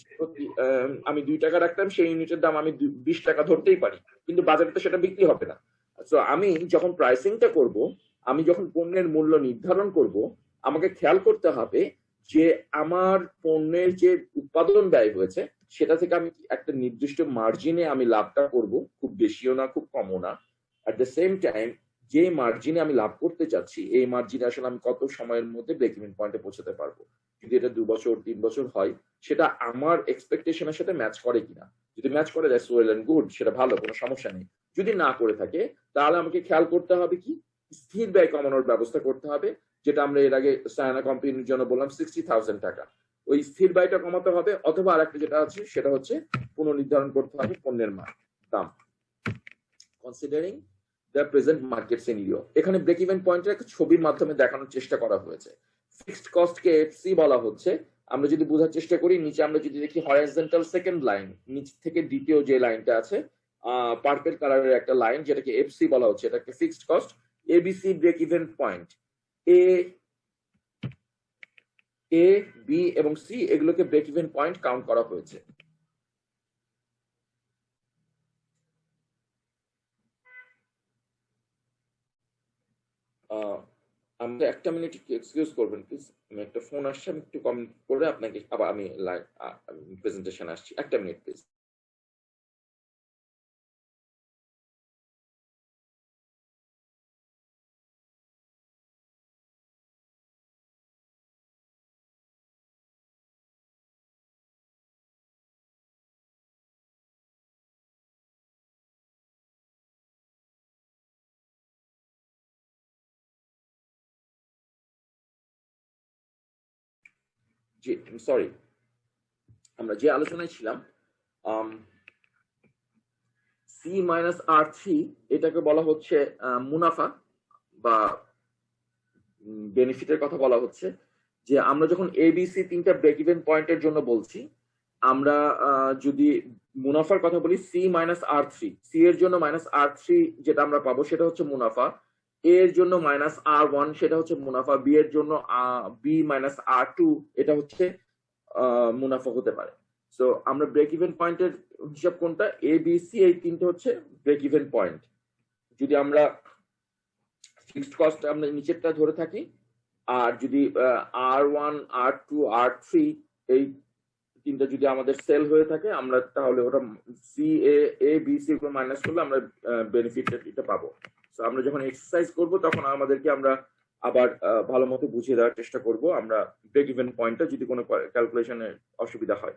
আমি 2 টাকা রাখতাম সেই ইউনিটের দাম আমি 20 টাকা ধরতেই পারি, কিন্তু বাজারে তো সেটা বিক্রি হবে না। তো আমি যখন প্রাইসিংটা করব, আমি যখন পণ্যের মূল্য নির্ধারণ করব, আমাকে খেয়াল করতে হবে যে আমার পণ্যের যে উৎপাদন ব্যয় হয়েছে সেটা থেকে আমি একটা নির্দিষ্ট মার্জিনে আমি লাভটা করব, খুব বেশিও না খুব কমও না। অ্যাট দ্য সেম টাইম যে মার্জিনে আমি লাভ করতে চাচ্ছি এই মার্জিনে আসলে আমি কত সময়ের মধ্যে ব্রেক ইভেন পয়েন্টে পৌঁছাতে পারবো। যদি এটা 2 বছর 3 বছর হয়, সেটা আমার এক্সপেকটেশনের সাথে ম্যাচ করে কিনা। যদি ম্যাচ করে দ্যাটস ওয়েল এন্ড গুড, সেটা ভালো, কোনো সমস্যা নেই। যদি না করে থাকে তাহলে আমাকে খেয়াল করতে হবে কি স্থির ব্যয় কমানোর ব্যবস্থা করতে হবে, যেটা আমরা এর আগে সায়ানা কোম্পানির জন্য বললাম 60,000 টাকা। ওই স্থির ব্যয়টা কমাতে হবে, অথবা আরেকটা যেটা আছে সেটা হচ্ছে পুনর্নির্ধারণ করতে হবে পণ্যের দাম, considering the present market scenario. এখানে ব্রেক ইভেন পয়েন্টের একটা ছবির মাধ্যমে দেখানোর চেষ্টা করা হয়েছে। ফিক্সড কস্টকে এফসি বলা হচ্ছে। আমরা যদি বোঝার চেষ্টা করি, নিচে আমরা যদি দেখি হরাইজন্টাল সেকেন্ড লাইন, নিচ থেকে দ্বিতীয় যে লাইনটা আছে পার্পল কালারের একটা লাইন, যেটাকে এফসি বলা হচ্ছে, এটাকে fixed cost. ABC break even point, A A B এবং সি এগুলোকে ব্রেক ইভেন পয়েন্ট কাউন্ট করা হয়েছে। আমাকে একটা মিনিট এক্সকিউজ করবেন প্লিজ, আমি একটা ফোন আসছে, আমি একটু কমেন্ট করে আপনাকে আবার আমি প্রেজেন্টেশন আসছি, একটা মিনিট প্লিজ। জি সরি, আমরা যে আলোচনায় ছিলাম, সি মাইনাস আর থ্রি এটাকে বলা হচ্ছে মুনাফা বা বেনিফিটের কথা বলা হচ্ছে। যে আমরা যখন এবিসি তিনটা ব্রেক ইভেন পয়েন্টের জন্য বলছি, আমরা যদি মুনাফার কথা বলি সি মাইনাস আর থ্রি, সি এর জন্য মাইনাস আর থ্রি যেটা আমরা পাবো সেটা হচ্ছে মুনাফা, এ এর জন্য মাইনাস আর ওয়ান সেটা হচ্ছে মুনাফা, বি এর জন্য বি মাইনাস আর টু এটা হচ্ছে মুনাফা হতে পারে। সো আমরা ব্রেক ইভেন পয়েন্টের হিসাব কোনটা, এ বি সি এই তিনটে হচ্ছে ব্রেক ইভেন পয়েন্ট। যদি আমরা ফিক্সড কস্ট আমরা নিচেরটা ধরে থাকি, আর যদি আর ওয়ান আর টু আর থ্রি এই তিনটা যদি আমাদের সেল হয়ে থাকে, আমরা তাহলে ওটা সি এ বি সি গুলো মাইনাস করলে আমরা বেনিফিটটা পাবো। তো আমরা যখন এক্সারসাইজ করব তখন আমাদেরকে আমরা আবার ভালো মতো বুঝিয়ে দেওয়ার চেষ্টা করব আমরা ব্রেক ইভেন পয়েন্টটা যদি কোনো ক্যালকুলেশনে অসুবিধা হয়।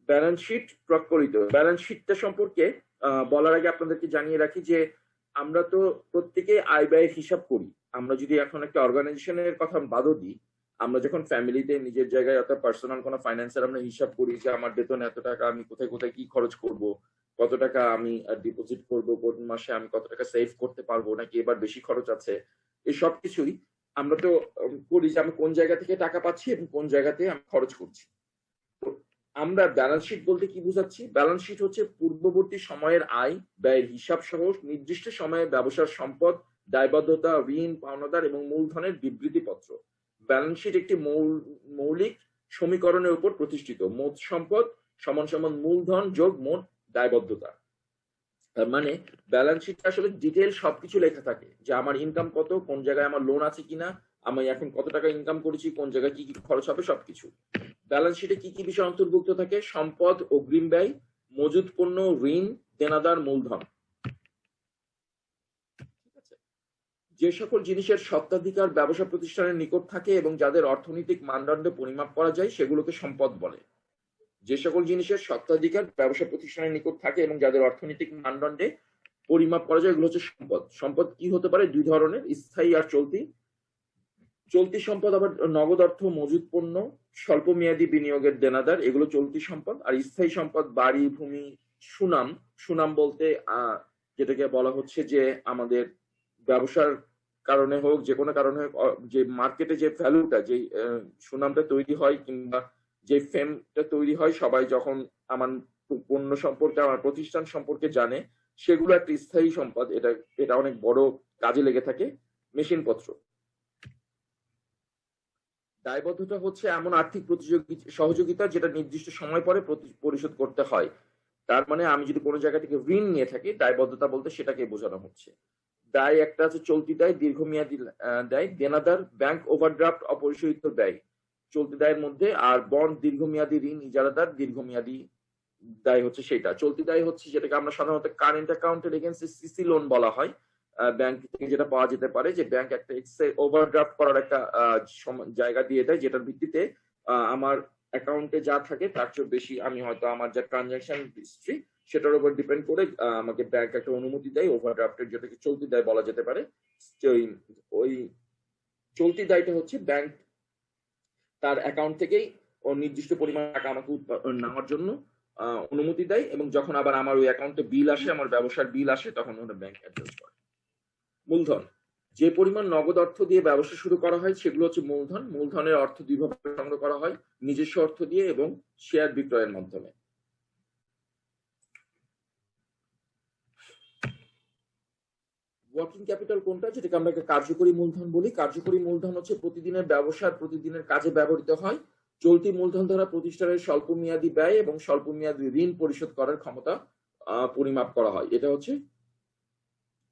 ব্যালেন্স শিট প্রকৃত, ব্যালেন্স শিটটা সম্পর্কে বলার আগে আপনাদেরকে জানিয়ে রাখি যে আমরা তো প্রত্যেকে আয় ব্যয়ের হিসাব করি। আমরা যদি এখন একটা অর্গানাইজেশনের কথা বাদও দিই, আমরা যখন ফ্যামিলিতে নিজের জায়গায় অর্থাৎ পার্সোনাল কোনো ফাইন্যান্সের আমরা হিসাব করি যে আমার বেতন এত টাকা, আমি কোথায় কোথায় কি খরচ করব, কত টাকা আমি ডিপোজিট করবো, কোন মাসে আমি কত টাকা সেভ করতে পারবো, নাকি এবার বেশি খরচ আছে, এই সব কিছুই আমরা তো করি যে আমি কোন জায়গা থেকে টাকা পাচ্ছি এবং কোন জায়গাতে আমি খরচ করছি। আমরা ব্যালেন্স শিট বলতে কি বুঝাচ্ছি? ব্যালেন্স শিট হচ্ছে পূর্ববর্তী সময়ের আয় ব্যয়ের হিসাব সহ নির্দিষ্ট সময়ে ব্যবসার সম্পদ, দায়বদ্ধতা, ঋণ, পাওনাদার এবং মূলধনের বিবৃতিপত্র। ব্যালেন্স শিট একটি মৌলিক সমীকরণের উপর প্রতিষ্ঠিত। মোট সম্পদ সমান সমান মূলধন যোগ মোট দায়বদ্ধতা। তার মানে ব্যালেন্স শিটে আসলে ডিটেল সবকিছু লেখা থাকে, যে আমার ইনকাম কত, কোন জায়গায় আমার লোন আছে কিনা, আমি এখন কত টাকা ইনকাম করেছি, কোন জায়গায় কি কি খরচ হবে, সবকিছু। ব্যালেন্স শিটে কি কি বিষয় অন্তর্ভুক্ত থাকে? সম্পদ, অগ্রিম ব্যয়, মজুত পণ্য, ঋণ, দেনাদার, মূলধন। ঠিক আছে। যে সকল জিনিসের স্বত্বাধিকার ব্যবসা প্রতিষ্ঠানের নিকট থাকে এবং যাদের অর্থনৈতিক মানদণ্ডে পরিমাপ করা যায় সেগুলোকে সম্পদ বলে। যে সকল জিনিসের স্বত্বাধিকার ব্যবসা প্রতিষ্ঠানের নিকট থাকে এবং যাদের অর্থনৈতিক মানদণ্ডে পরিমাপ করা যায় এগুলো হচ্ছে সম্পদ। সম্পদ কি হতে পারে? দুই ধরনের, স্থায়ী আর চলতি। চলতি সম্পদ আবার নগদ অর্থ, মজুত পণ্য, স্বল্প মেয়াদী বিনিয়োগের দেনাদার, এগুলো চলতি সম্পদ। আর স্থায়ী সম্পদ বাড়ি, ভূমি, সুনাম। সুনাম বলতে যেটাকে বলা হচ্ছে যে আমাদের ব্যবসার কারণে হোক, যে কোনো কারণে হোক, যে মার্কেটে যে ভ্যালুটা, যে সুনামটা তৈরি হয় কিংবা যে ফেমটা তৈরি হয়, সবাই যখন আমার পণ্য সম্পর্কে, আমার প্রতিষ্ঠান সম্পর্কে জানে, সেগুলো একটা স্থায়ী সম্পদ। এটা এটা অনেক বড় কাজে লেগে থাকে। মেশিনপত্র। দায়বদ্ধতা হচ্ছে এমন আর্থিক সহযোগিতা যেটা নির্দিষ্ট সময় পরে পরিশোধ করতে হয়। তার মানে আমি যদি কোনো জায়গা থেকে ঋণ নিয়ে থাকি, দায়বদ্ধতা বলতে সেটাকে বোঝানো হচ্ছে। দায় একটা আছে চলতি দায়, দীর্ঘমেয়াদী দায়। দেনাদার, ব্যাংক ওভারড্রাফট, অপরিশোধিত দায় চলতি দায়ের মধ্যে। আর বন্ড, দীর্ঘমেয়াদী ঋণ। ইজারাদার, দীর্ঘমেয়াদী দায় হচ্ছে সেটা। চলতি দায় হচ্ছে যেটাকে আমরা সাধারণত কারেন্ট অ্যাকাউন্টের এগেইনস্টে সিসি লোন বলা হয়। ব্যাংক থেকে যেটা পাওয়া যেতে পারে, যে ব্যাংক একটা ওভারড্রাফট করার একটা জায়গা দিয়ে দেয়, যেটার ভিত্তিতে আমার অ্যাকাউন্টে যা থাকে তার চেয়ে বেশি আমি হয়তো আমার যা ট্রানজাকশন হিস্ট্রি সেটার উপর ডিপেন্ড করে আমাকে ব্যাংক একটা অনুমতি দেয় ওভারড্রাফটের, যেটাকে চলতি দায় বলা যেতে পারে। ওই চলতি দায়টা হচ্ছে ব্যাংক তার অ্যাকাউন্ট থেকেই নির্দিষ্ট পরিমাণ টাকা আমাকে নেওয়ার জন্য অনুমতি দেয়, এবং যখন আবার আমার ওই অ্যাকাউন্টে বিল আসে, আমার ব্যবসার বিল আসে, তখন ওটা ব্যাংক অ্যাডজাস্ট করে। মূলধন, যে পরিমাণ নগদ অর্থ দিয়ে ব্যবসা শুরু করা হয় সেগুলো হচ্ছে মূলধন। মূলধনের অর্থ দুইভাবে সংগ্রহ করা হয়, নিজস্ব অর্থ দিয়ে এবং শেয়ার বিক্রয়ের মাধ্যমে। ওয়ার্কিং ক্যাপিটাল কোনটা? যেটাকে আমরা একটা কার্যকরী মূলধন বলি। কার্যকরী মূলধন হচ্ছে প্রতিদিনের ব্যবসার প্রতিদিনের কাজে ব্যবহৃত হয়। চলতি মূলধন দ্বারা প্রতিষ্ঠানের স্বল্প মেয়াদী ব্যয় এবং স্বল্প মেয়াদী ঋণ পরিশোধ করার ক্ষমতা পরিমাপ করা হয়। এটা হচ্ছে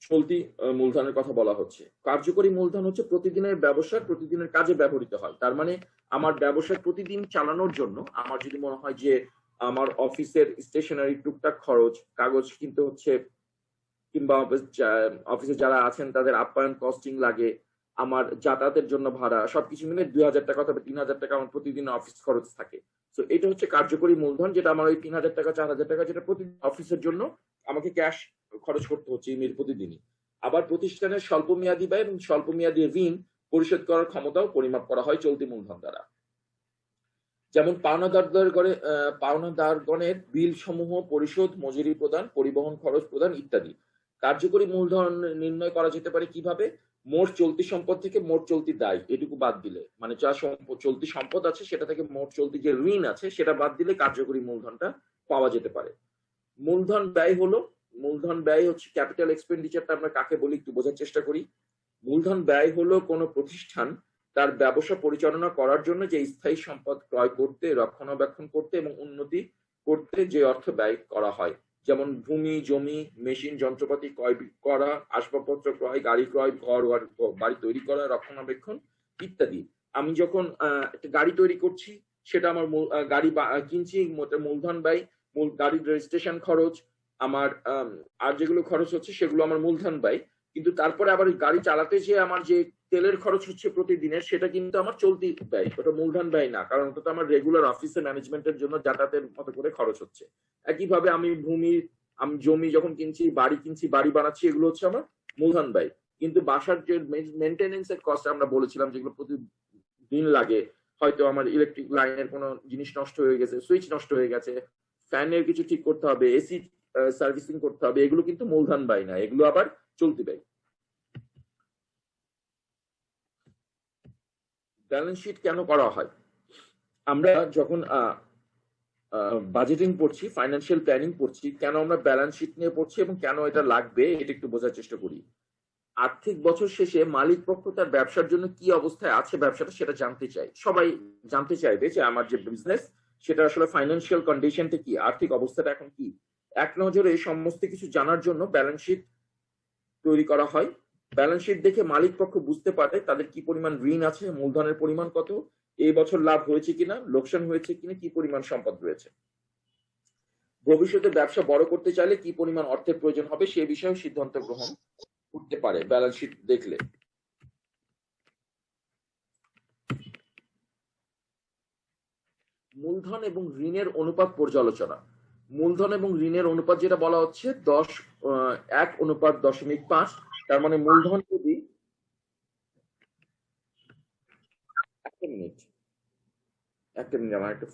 চলতি মূলধনের কথা বলা হচ্ছে। কার্যকরী মূলধন হচ্ছে প্রতিদিনের ব্যবসার প্রতিদিনের কাজে ব্যবহৃত হয়। তার মানে আমার ব্যবসা প্রতিদিন চালানোর জন্য আমার যদি মনে হয় যে আমার অফিসের স্টেশনারি টুকটাক খরচ, কাগজ কিনতে হচ্ছে, কিংবা অফিসে যারা আছেন তাদের আপ্যায়ন কস্টিং লাগে, আমার যাতায়াতের জন্য ভাড়া, সবকিছু মিলে 2,000 টাকা অথবা 3,000 টাকা আমার প্রতিদিন অফিস খরচ থাকে। তো এটা হচ্ছে কার্যকরী মূলধন, যেটা আমার ওই 3,000 টাকা 4,000 টাকা যেটা প্রতিদিন অফিসের জন্য আমাকে ক্যাশ খরচ করতে হচ্ছে প্রতিদিনই। আবার প্রতিষ্ঠানের স্বল্প মেয়াদী ব্যয় এবং স্বল্প মেয়াদী ঋণ পরিশোধ করার ক্ষমতাও পরিমাপ করা হয় চলতি মূলধন দ্বারা। যেমন পাওনাদারগণের বিল সমূহ পরিশোধ, মজুরি প্রদান, পরিবহন খরচ প্রদান ইত্যাদি। কার্যকরী মূলধন নির্ণয় করা যেতে পারে কিভাবে? মোট চলতি সম্পদ থেকে মোট চলতি দায় এটুকু বাদ দিলে, মানে যা চলতি সম্পদ আছে সেটা থেকে মোট চলতি যে ঋণ আছে সেটা বাদ দিলে কার্যকরী মূলধনটা পাওয়া যেতে পারে। মূলধন ব্যয় হচ্ছে ক্যাপিটাল এক্সপেন্ডিচারটা আমরা কাকে বলি একটু বোঝার চেষ্টা করি। মূলধন ব্যয় হলো কোনো প্রতিষ্ঠান তার ব্যবসা পরিচালনা করার জন্য যে স্থায়ী সম্পদ ক্রয় করতে, রক্ষণাবেক্ষণ করতে এবং উন্নতি করতে যে অর্থ ব্যয় করা হয়। যেমন ভূমি, জমি, মেশিন, যন্ত্রপাতি ক্রয় করা, আসবাবপত্র ক্রয়, গাড়ি ক্রয়, ঘর বাড়ি তৈরি করা, রক্ষণাবেক্ষণ ইত্যাদি। আমি যখন একটা গাড়ি তৈরি করছি, সেটা আমার গাড়ি কিনছি, মূলধন ব্যয়। গাড়ির রেজিস্ট্রেশন খরচ আমার, আর যেগুলো খরচ হচ্ছে সেগুলো আমার মূলধন ব্যয়। কিন্তু তারপরে আবার গাড়ি চালাতে যে আমার যে তেলের খরচ হচ্ছে প্রতিদিনের, সেটা কিন্তু আমার চলতি ব্যয়, ওটা মূলধন ব্যয় না, কারণ ওটা তো আমার রেগুলার অফিসে ম্যানেজমেন্টের জন্য যাতায়াতের মতো করে খরচ হচ্ছে। একইভাবে আমি জমি যখন কিনছি, বাড়ি কিনছি, বাড়ি বানাচ্ছি, এগুলো হচ্ছে আমার মূলধন ব্যয়। কিন্তু বাসার যে মেনটেনেন্স এর কস্ট আমরা বলেছিলাম, যেগুলো প্রতিদিন লাগে, হয়তো আমার ইলেকট্রিক লাইনের কোনো জিনিস নষ্ট হয়ে গেছে, সুইচ নষ্ট হয়ে গেছে, ফ্যানের কিছু ঠিক করতে হবে, এসি সার্ভিসিং করতে হবে, এগুলো কিন্তু মূলধন ব্যয় না, এগুলো আবার চলতি ব্যয়। ব্যালেন্স শিট কেন করা হয়? আমরা যখন বাজেটিং পড়ছি, ফাইন্যান্সিয়াল প্ল্যানিং পড়ছি, কেন আমরা ব্যালেন্স শিট নিয়ে পড়ছি এবং কেন এটা লাগবে এটা একটু বোঝার চেষ্টা করি। আর্থিক বছর শেষে মালিক পক্ষ তার ব্যবসার জন্য কি অবস্থায় আছে ব্যবসাটা, সেটা জানতে চাই। সবাই জানতে চাইবে যে আমার যে বিজনেস সেটা আসলে ফাইন্যান্সিয়াল কন্ডিশনটা কি, আর্থিক অবস্থাটা এখন কি। এক নজরে এই সমস্ত কিছু জানার জন্য ব্যালেন্স শিট তৈরি করা হয়। ব্যালেন্স শিট দেখে মালিক পক্ষ বুঝতে পারে তাদের কি পরিমাণ ঋণ আছে, মূলধনের পরিমাণ কত, এই বছর লাভ হয়েছে কিনা, লোকসান হয়েছে কিনা, কি পরিমাণ সম্পদ রয়েছে, ভবিষ্যতে ব্যবসা বড় করতে চাইলে কি পরিমাণ অর্থের প্রয়োজন হবে সে বিষয়ে সিদ্ধান্ত গ্রহণ করতে পারে ব্যালেন্স শিট দেখলে। মূলধন এবং ঋণের অনুপাত পর্যালোচনা। মূলধন এবং ঋণের অনুপাত যেটা বলা হচ্ছে 1:5, তার মানে মূলধন যদি একটা মিনিট আমার একটা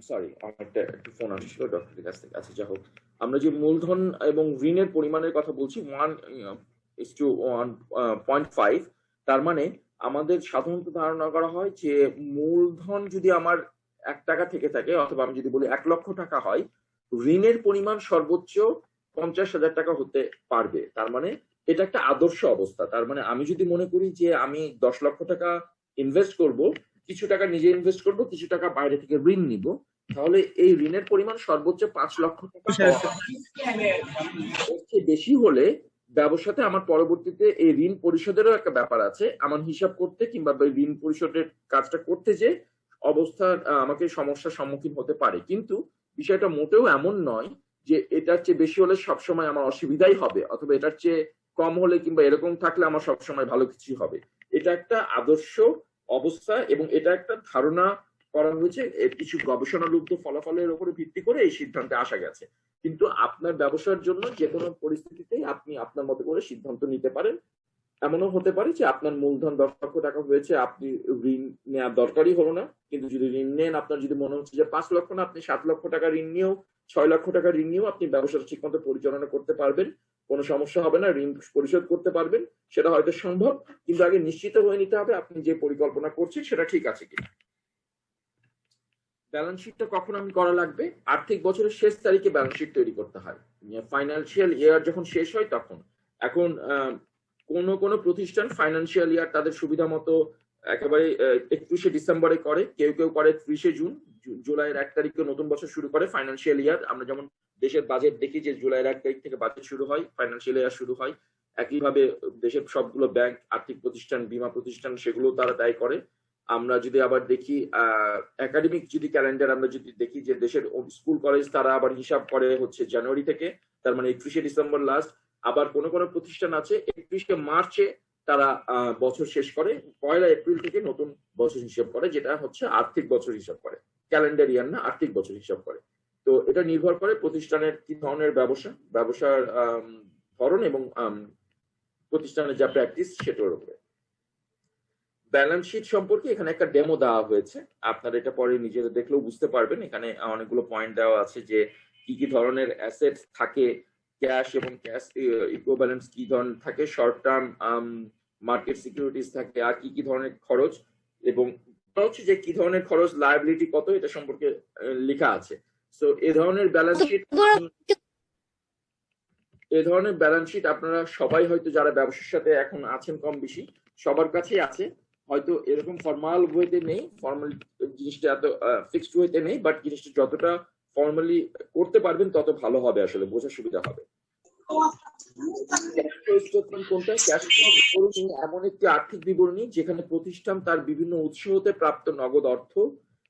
সরি আমার একটু ফোন আসছিল ডক্টরের কাছ থেকে। আচ্ছা, যা হোক, আমরা যে মূলধন এবং ঋণের পরিমাণের কথা বলছি 1:1.5, তার মানে আমাদের সাধারণত ধারণা করা হয় যে মূলধন যদি আমার 1 টাকা থেকে থাকে, অথবা আমি যদি বলি 1 লক্ষ টাকা হয়, ঋণের পরিমাণ সর্বোচ্চ 50,000 টাকা হতে পারবে। তার মানে এটা একটা আদর্শ অবস্থা। তার মানে আমি যদি মনে করি যে আমি 10 লক্ষ টাকা ইনভেস্ট করব, কিছু টাকা নিজে ইনভেস্ট করব, কিছু টাকা বাইরে থেকে ঋণ নিব, তাহলে এই ঋণের পরিমাণ সর্বোচ্চ 5 লক্ষ টাকা হওয়া বেশি হলে ব্যবসাতে আমার পরবর্তীতে এই ঋণ পরিশোধেরও একটা ব্যাপার আছে। আমার হিসাব করতে কিংবা ঋণ পরিশোধের কাজটা করতে যে অবস্থা আমাকে সমস্যার সম্মুখীন হতে পারে। কিন্তু বিষয়টা মোটেও এমন নয় যে এটার চেয়ে বেশি হলে সবসময় আমার অসুবিধাই হবে, অথবা এটার চেয়ে কম হলে কিংবা এরকম থাকলে আমার সবসময় ভালো কিছু হবে। এটা একটা আদর্শ অবস্থা এবং এটা একটা ধারণা করা হয়েছে কিছু গবেষণালব্ধ ফলাফলের উপরে ভিত্তি করে এই সিদ্ধান্তে আসা গেছে। কিন্তু আপনার ব্যবসার জন্য যে কোনো পরিস্থিতিতেই আপনি আপনার মতো করে সিদ্ধান্ত নিতে পারেন। এমনও হতে পারে যে আপনার মূলধন 10 লক্ষ টাকা হয়েছে, আপনি ঋণ নেওয়ার দরকারই হলো না, কিন্তু যদি ঋণ নেন, আপনার যদি মনে হচ্ছে যে 5 লক্ষ না, আপনি 7 লক্ষ টাকা ঋণ নিয়েও, 6 লক্ষ টাকা ঋণ নিয়েও আপনি ব্যবসাটা ঠিক মতো পরিচালনা করতে পারবেন, কোনো সমস্যা হবে না, ঋণ পরিশোধ করতে পারবেন, সেটা হয়তো সম্ভব। কিন্তু আগে নিশ্চিত হয়ে নিতে হবে আপনি যে পরিকল্পনা করছেন সেটা ঠিক আছে কিনা। ব্যালেন্স শিটটা কখন আমি করা লাগবে? আর্থিক বছরের শেষ তারিখে ব্যালেন্স শিট তৈরি করতে হয়, ফাইন্যান্সিয়াল ইয়ার যখন শেষ হয় তখন। এখন কোন প্রতিষ্ঠান ফাইন্যান্সিয়াল ইয়ার তাদের সুবিধা মতো একেবারে 31শে ডিসেম্বরে করে, কেউ কেউ করে 30শে জুন, জুলাইয়ের 1 তারিখে নতুন বছর শুরু করে ফাইন্যান্সিয়াল ইয়ার। আমরা যেমন দেশের বাজেট দেখি যে জুলাইয়ের 1 তারিখ থেকে বাজেট শুরু হয়, ফাইন্যান্সিয়াল ইয়ার শুরু হয়। একইভাবে দেশের সবগুলো ব্যাংক, আর্থিক প্রতিষ্ঠান, বীমা প্রতিষ্ঠান, সেগুলো তারা তাই করে। আমরা যদি আবার দেখি একাডেমিক যদি ক্যালেন্ডার আমরা যদি দেখি যে দেশের স্কুল কলেজ তারা আবার হিসাব করে হচ্ছে জানুয়ারি থেকে, তার মানে 31শে ডিসেম্বর লাস্ট। আবার কোন কোন প্রতিষ্ঠান আছে 31শে মার্চে তারা বছর শেষ করে, 1 এপ্রিল থেকে নতুন বছর হিসাব করে, যেটা হচ্ছে আর্থিক বছর হিসাব করে, ক্যালেন্ডার ইয়ার না, আর্থিক বছর হিসাব করে। তো এটা নির্ভর করে প্রতিষ্ঠানের কি ধরনের ব্যবসার ধরন এবং প্রতিষ্ঠানের যা প্র্যাকটিস সেটার উপরে। ব্যালেন্স শিট সম্পর্কে এখানে একটা ডেমো দেওয়া হয়েছে, আপনারা এটা পরে নিজেরা দেখলেও বুঝতে পারবেন। এখানে অনেকগুলো পয়েন্ট দেওয়া আছে যে কি কি ধরনের অ্যাসেট থাকে, ক্যাশ এবং ক্যাশ ইকুইভ্যালেন্স কি ধরনের থাকে, শর্ট টার্ম মার্কেট সিকিউরিটিজ থাকে, আর কি কি ধরনের খরচ, এবং হচ্ছে যে কি ধরনের খরচ, লায়াবিলিটি কত, এটা সম্পর্কে লেখা আছে। সো এ ধরনের ব্যালেন্স শিট আপনারা সবাই হয়তো যারা ব্যবসার সাথে এখন আছেন কম বেশি সবার কাছেই আছে। হয়তো এরকম ফর্মাল ওয়েতে নেই, ফর্মাল জিনিসটা এত ফিক্সড ওয়েতে নেই, বাট জিনিসটা যতটা ফর্মালি করতে পারবেন তত ভালো হবে, আসলে বোঝার সুবিধা হবে। ক্যাশ ফ্লো স্টেটমেন্ট কোনটা? ক্যাশ ফ্লো বিবরণী এমন একটি আর্থিক বিবরণী যেখানে প্রতিষ্ঠান তার বিভিন্ন উৎস হতে প্রাপ্ত নগদ অর্থ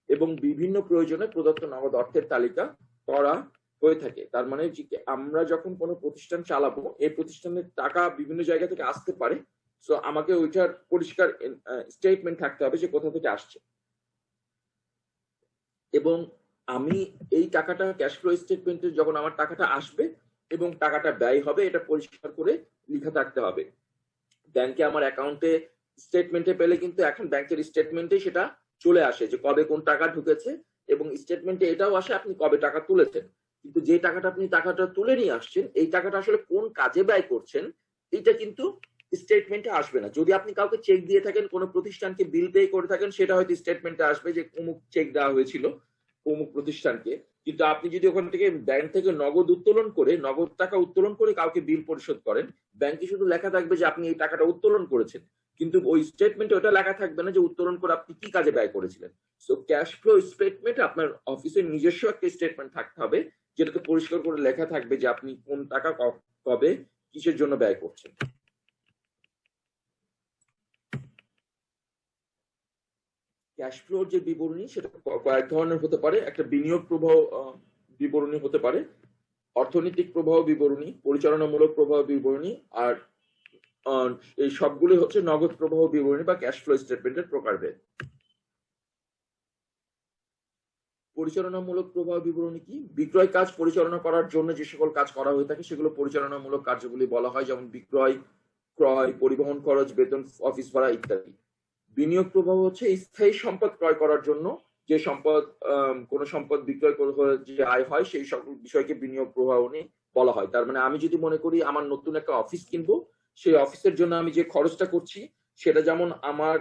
এবং বিভিন্ন প্রয়োজনে প্রদত্ত নগদ অর্থের তালিকা করা হয়ে থাকে। তার মানে যে আমরা যখন কোনো প্রতিষ্ঠান চালাবো, এই প্রতিষ্ঠানের টাকা বিভিন্ন জায়গা থেকে আসতে পারে। সো আমাকে ওইটার পরিষ্কার স্টেটমেন্ট থাকতে হবে যে কোথা থেকে আসছে, এবং আমি এই টাকাটা ক্যাশ ফ্লো স্টেটমেন্টে যখন আমার টাকাটা আসবে এবং টাকাটা ব্যয় হবে, এটা পরিষ্কার করে লেখা থাকতে হবে। ব্যাংকে আমার অ্যাকাউন্টে স্টেটমেন্টে পেলে কিন্তু এখন ব্যাংকের স্টেটমেন্টে সেটা চলে আসে যে কবে কোন টাকা ঢুকেছে, এবং স্টেটমেন্টে এটাও আসে আপনি কবে টাকা তুলেছেন। কিন্তু যে টাকাটা তুলে নিয়ে আসছেন, এই টাকাটা আসলে কোন কাজে ব্যয় করছেন এটা কিন্তু স্টেটমেন্টে আসবে না। যদি আপনি কাউকে চেক দিয়ে থাকেন, কোনো প্রতিষ্ঠানকে বিল পে করে থাকেন, সেটা হয়তো স্টেটমেন্টে আসবে যে অমুক চেক দেওয়া হয়েছিল অমুক প্রতিষ্ঠানকে। কিন্তু আপনি যদি ওখান থেকে ব্যাংক থেকে নগদ টাকা উত্তোলন করে কাউকে বিল পরিশোধ করেন, ব্যাংকে শুধু লেখা থাকবে যে আপনি এই টাকাটা উত্তোলন করেছেন, কিন্তু ওই স্টেটমেন্টে ওটা লেখা থাকবে না যে উত্তোলন করে আপনি কি কাজে ব্যয় করেছিলেন। সো ক্যাশ ফ্লো স্টেটমেন্ট আপনার অফিসের নিজস্ব একটা স্টেটমেন্ট থাকতে হবে, যেটাতে পরিষ্কার করে লেখা থাকবে যে আপনি কোন টাকা কবে কিসের জন্য ব্যয় করছেন। ক্যাশ ফ্লোর যে বিবরণী সেটা কয়েক ধরনের হতে পারে। একটা বিনিয়োগ প্রবাহ বিবরণী হতে পারে, অর্থনৈতিক প্রবাহ বিবরণী, পরিচালনামূলক প্রবাহ বিবরণী, আর এই সবগুলো হচ্ছে নগদ প্রবাহ বিবরণী বা ক্যাশ ফ্লো স্টেটমেন্টের প্রকারভেদ। পরিচালনামূলক প্রবাহ বিবরণী কি? বিক্রয় কাজ পরিচালনা করার জন্য যে সকল কাজ করা হয়ে থাকে সেগুলো পরিচালনামূলক কার্যগুলি বলা হয়, যেমন বিক্রয়, ক্রয়, পরিবহন খরচ, বেতন, অফিস ভাড়া ইত্যাদি। বিনিয়োগ প্রবাহ হচ্ছে স্থায়ী সম্পদ ক্রয় করার জন্য যে সম্পদ, কোন সম্পদ বিক্রয় করে যে আয় হয়, সেই সকল বিষয়কে বিনিয়োগ প্রবাহ বলা হয়। তার মানে আমি যদি মনে করি আমার নতুন একটা অফিস কিনবো, সেই অফিসের জন্য আমি যে খরচটা করছি সেটা যেমন আমার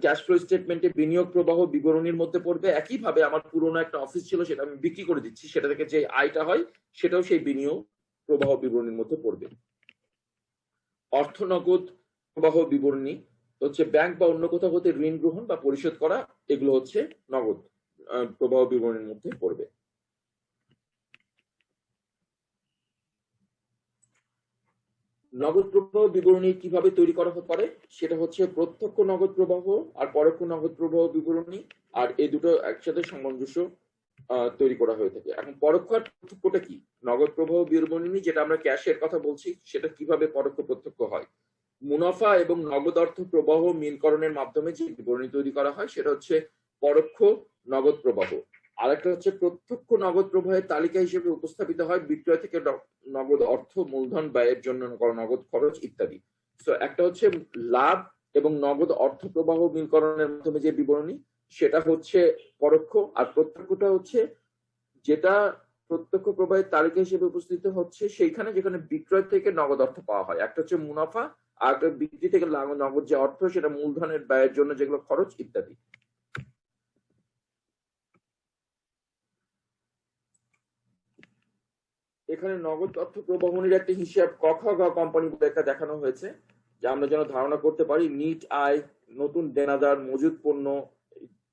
ক্যাশ ফ্লো স্টেটমেন্টে বিনিয়োগ প্রবাহ বিবরণীর মধ্যে পড়বে, একইভাবে আমার পুরোনো একটা অফিস ছিল সেটা আমি বিক্রি করে দিচ্ছি, সেটা থেকে যে আয়টা হয় সেটাও সেই বিনিয়োগ প্রবাহ বিবরণীর মধ্যে পড়বে। অর্থ নগদ প্রবাহ বিবরণী হচ্ছে ব্যাংক বা অন্য কোথাও হতে ঋণ গ্রহণ বা পরিশোধ করা, এগুলো হচ্ছে নগদ প্রবাহ বিবরণীর মধ্যে পড়বে। নগদ প্রবাহ বিবরণী কিভাবে তৈরি করা হতে পারে, সেটা হচ্ছে প্রত্যক্ষ নগদ প্রবাহ আর পরোক্ষ নগদ প্রবাহ বিবরণী, আর এই দুটো একসাথে সামঞ্জস্য তৈরি করা হয়ে থাকে। এখন পরোক্ষ আর প্রত্যক্ষটা কি? নগদ প্রবাহ বিবরণী যেটা আমরা ক্যাশের কথা বলছি, সেটা কিভাবে পরোক্ষ প্রত্যক্ষ হয়? মুনাফা এবং নগদ অর্থ প্রবাহ মিলকরণের মাধ্যমে যে বিবরণী তৈরি করা হয় সেটা হচ্ছে পরোক্ষ নগদ প্রবাহ। আরেকটা হচ্ছে প্রত্যক্ষ নগদ প্রবাহের তালিকা হিসেবে উপস্থাপিত হয় বিক্রয় থেকে নগদ অর্থ, মূলধন, ব্যয়ের জন্য নগদ খরচ ইত্যাদি। তো একটা হচ্ছে লাভ এবং নগদ অর্থ প্রবাহ মিলকরণের মাধ্যমে যে বিবরণী, সেটা হচ্ছে পরোক্ষ। আর প্রত্যক্ষটা হচ্ছে যেটা প্রত্যক্ষ প্রবাহের তালিকা হিসেবে উপস্থিত হচ্ছে সেইখানে যেখানে বিক্রয় থেকে নগদ অর্থ পাওয়া হয়। একটা হচ্ছে মুনাফা, আর একটা বিক্রি থেকে নগদ যে অর্থ সেটা মূলধনের ব্যয়ের জন্য যেগুলো খরচ ইত্যাদি। এখানে নগদ অর্থ প্রবাহনীর একটা হিসাব ক খ গ কোম্পানি বলে একটা দেখানো হয়েছে, যা আমরা যেন ধারণা করতে পারি। নিট আয়, নতুন দেনাদার, মজুদ পণ্য,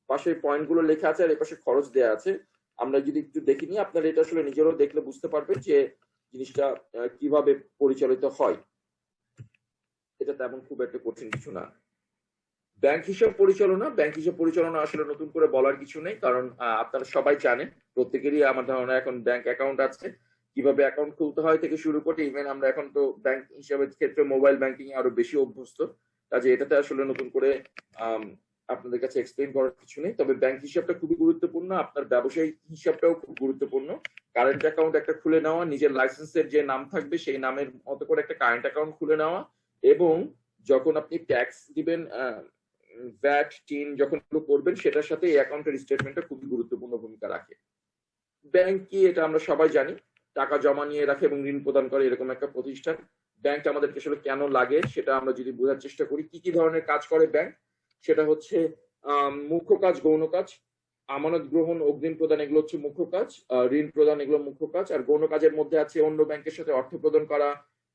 পাশে পয়েন্ট গুলো লেখা আছে আর এর পাশে খরচ দেওয়া আছে। আমরা যদি একটু দেখিনি, আপনারা এটা আসলে নিজেরাও দেখলে বুঝতে পারবেন যে জিনিসটা কিভাবে পরিচালিত হয়। এটা তেমন খুব একটা কঠিন কিছু না। ব্যাংক হিসাব পরিচালনা আসলে নতুন করে বলার কিছু নেই, কারণ আপনারা সবাই জানেন, প্রত্যেকেরই আমার ধারণা এখন ব্যাংক অ্যাকাউন্ট আছে। কিভাবে অ্যাকাউন্ট খুলতে হয় থেকে শুরু করে ইভেন আমরা এখন তো ব্যাংক হিসাবের ক্ষেত্রে মোবাইল ব্যাংকিং আরো বেশি অভ্যস্ত, কাজে এটাতে আসলে নতুন করে আপনাদের কাছে এক্সপ্লেন করার কিছু নেই। তবে ব্যাংক হিসাবটা খুবই গুরুত্বপূর্ণ, আপনার ব্যবসায়িক হিসাবটাও খুব গুরুত্বপূর্ণ। কারেন্ট অ্যাকাউন্ট একটা খুলে নেওয়া, নিজের লাইসেন্সের যে নাম থাকবে সেই নামের মতো করে একটা কারেন্ট অ্যাকাউন্ট খুলে নেওয়া, এবং যখন আপনি ট্যাক্স দিবেন, ভ্যাট, টিন যখন করবেন, সেটার সাথে এই অ্যাকাউন্টের স্টেটমেন্টটা খুবই গুরুত্বপূর্ণ ভূমিকা রাখে। ব্যাংক কি এটা আমরা সবাই জানি, টাকা জমা নিয়ে রাখে এবং ঋণ প্রদান করে এরকম একটা প্রতিষ্ঠান। ব্যাংক আমাদেরকে আসলে কেন লাগে সেটা আমরা যদি বোঝার চেষ্টা করি, কি কি ধরনের কাজ করে ব্যাংক, সেটা হচ্ছে মুখ্য কাজ, গৌণ কাজ। আমানত গ্রহণ, অগ্রিম প্রদান এগুলো হচ্ছে মুখ্য কাজ, ঋণ প্রদান এগুলো মুখ্য কাজ। আর গৌণ কাজের মধ্যে আছে অন্য ব্যাংকের সাথে অর্থ প্রদান করা,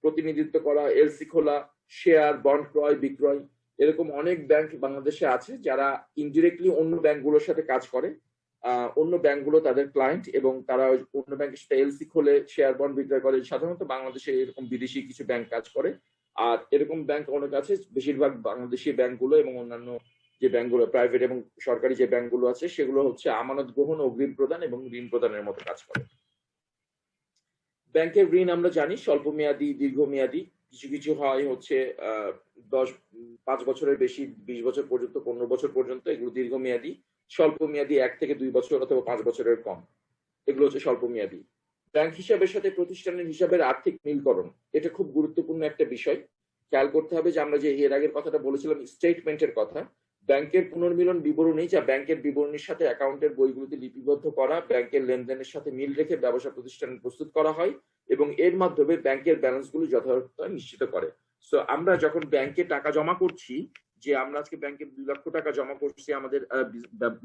প্রতিনিধিত্ব করা, এলসি খোলা, শেয়ার, বন্ড ক্রয় বিক্রয়। এরকম অনেক ব্যাংক বাংলাদেশে আছে যারা ইনডিরেক্টলি অন্য ব্যাংকগুলোর সাথে কাজ করে। অন্য ব্যাংকগুলো তাদের ক্লায়েন্ট এবং তারা অন্য ব্যাংকের সাথে এলসি খোলে, শেয়ার বন্ড বিক্রয় করে। সাধারণত বাংলাদেশে এরকম বিদেশি কিছু ব্যাংক কাজ করে। আর এরকম ব্যাংক অনেক আছে, বেশিরভাগ বাংলাদেশি ব্যাংকগুলো এবং অন্যান্য যে ব্যাংকগুলো প্রাইভেট এবং সরকারি যে ব্যাংকগুলো আছে সেগুলো হচ্ছে আমানত গ্রহণ, অগ্রিম প্রদান এবং ঋণ প্রদানের মতো কাজ করে। ব্যাংকের ঋণ আমরা জানি স্বল্প মেয়াদী, দীর্ঘমেয়াদী। কিছু কিছু হয় হচ্ছে 10 5 বছরের বেশি, 20 বছর পর্যন্ত, 15 বছর পর্যন্ত, এগুলো দীর্ঘমেয়াদী। স্বল্প মেয়াদী 1 থেকে 2 বছর অথবা 5 বছরের কম, এগুলো হচ্ছে স্বল্প মেয়াদী। ব্যাংক হিসাবের সাথে প্রতিষ্ঠানের হিসাবের আর্থিক মিলকরণ, এটা খুব গুরুত্বপূর্ণ একটা বিষয়। খেয়াল করতে হবে যে আমরা যে এর আগের কথাটা বলেছিলাম স্টেটমেন্টের কথা, ব্যাংকের পুনর্মিলন বিবরণী, যা ব্যাংকের বিবরণীর সাথে অ্যাকাউন্টের বইগুলোতে লিপিবদ্ধ করা, ব্যাংকের লেনদেনের সাথে মিল রেখে ব্যবসা প্রতিষ্ঠান প্রস্তুত করা হয় এবং এর মাধ্যমে ব্যাংকের ব্যালেন্সগুলো যথাযথতা নিশ্চিত করে। সো আমরা যখন ব্যাংকে টাকা জমা করছি, যে আমরা আজকে ব্যাংকে 2 লক্ষ টাকা জমা করছি আমাদের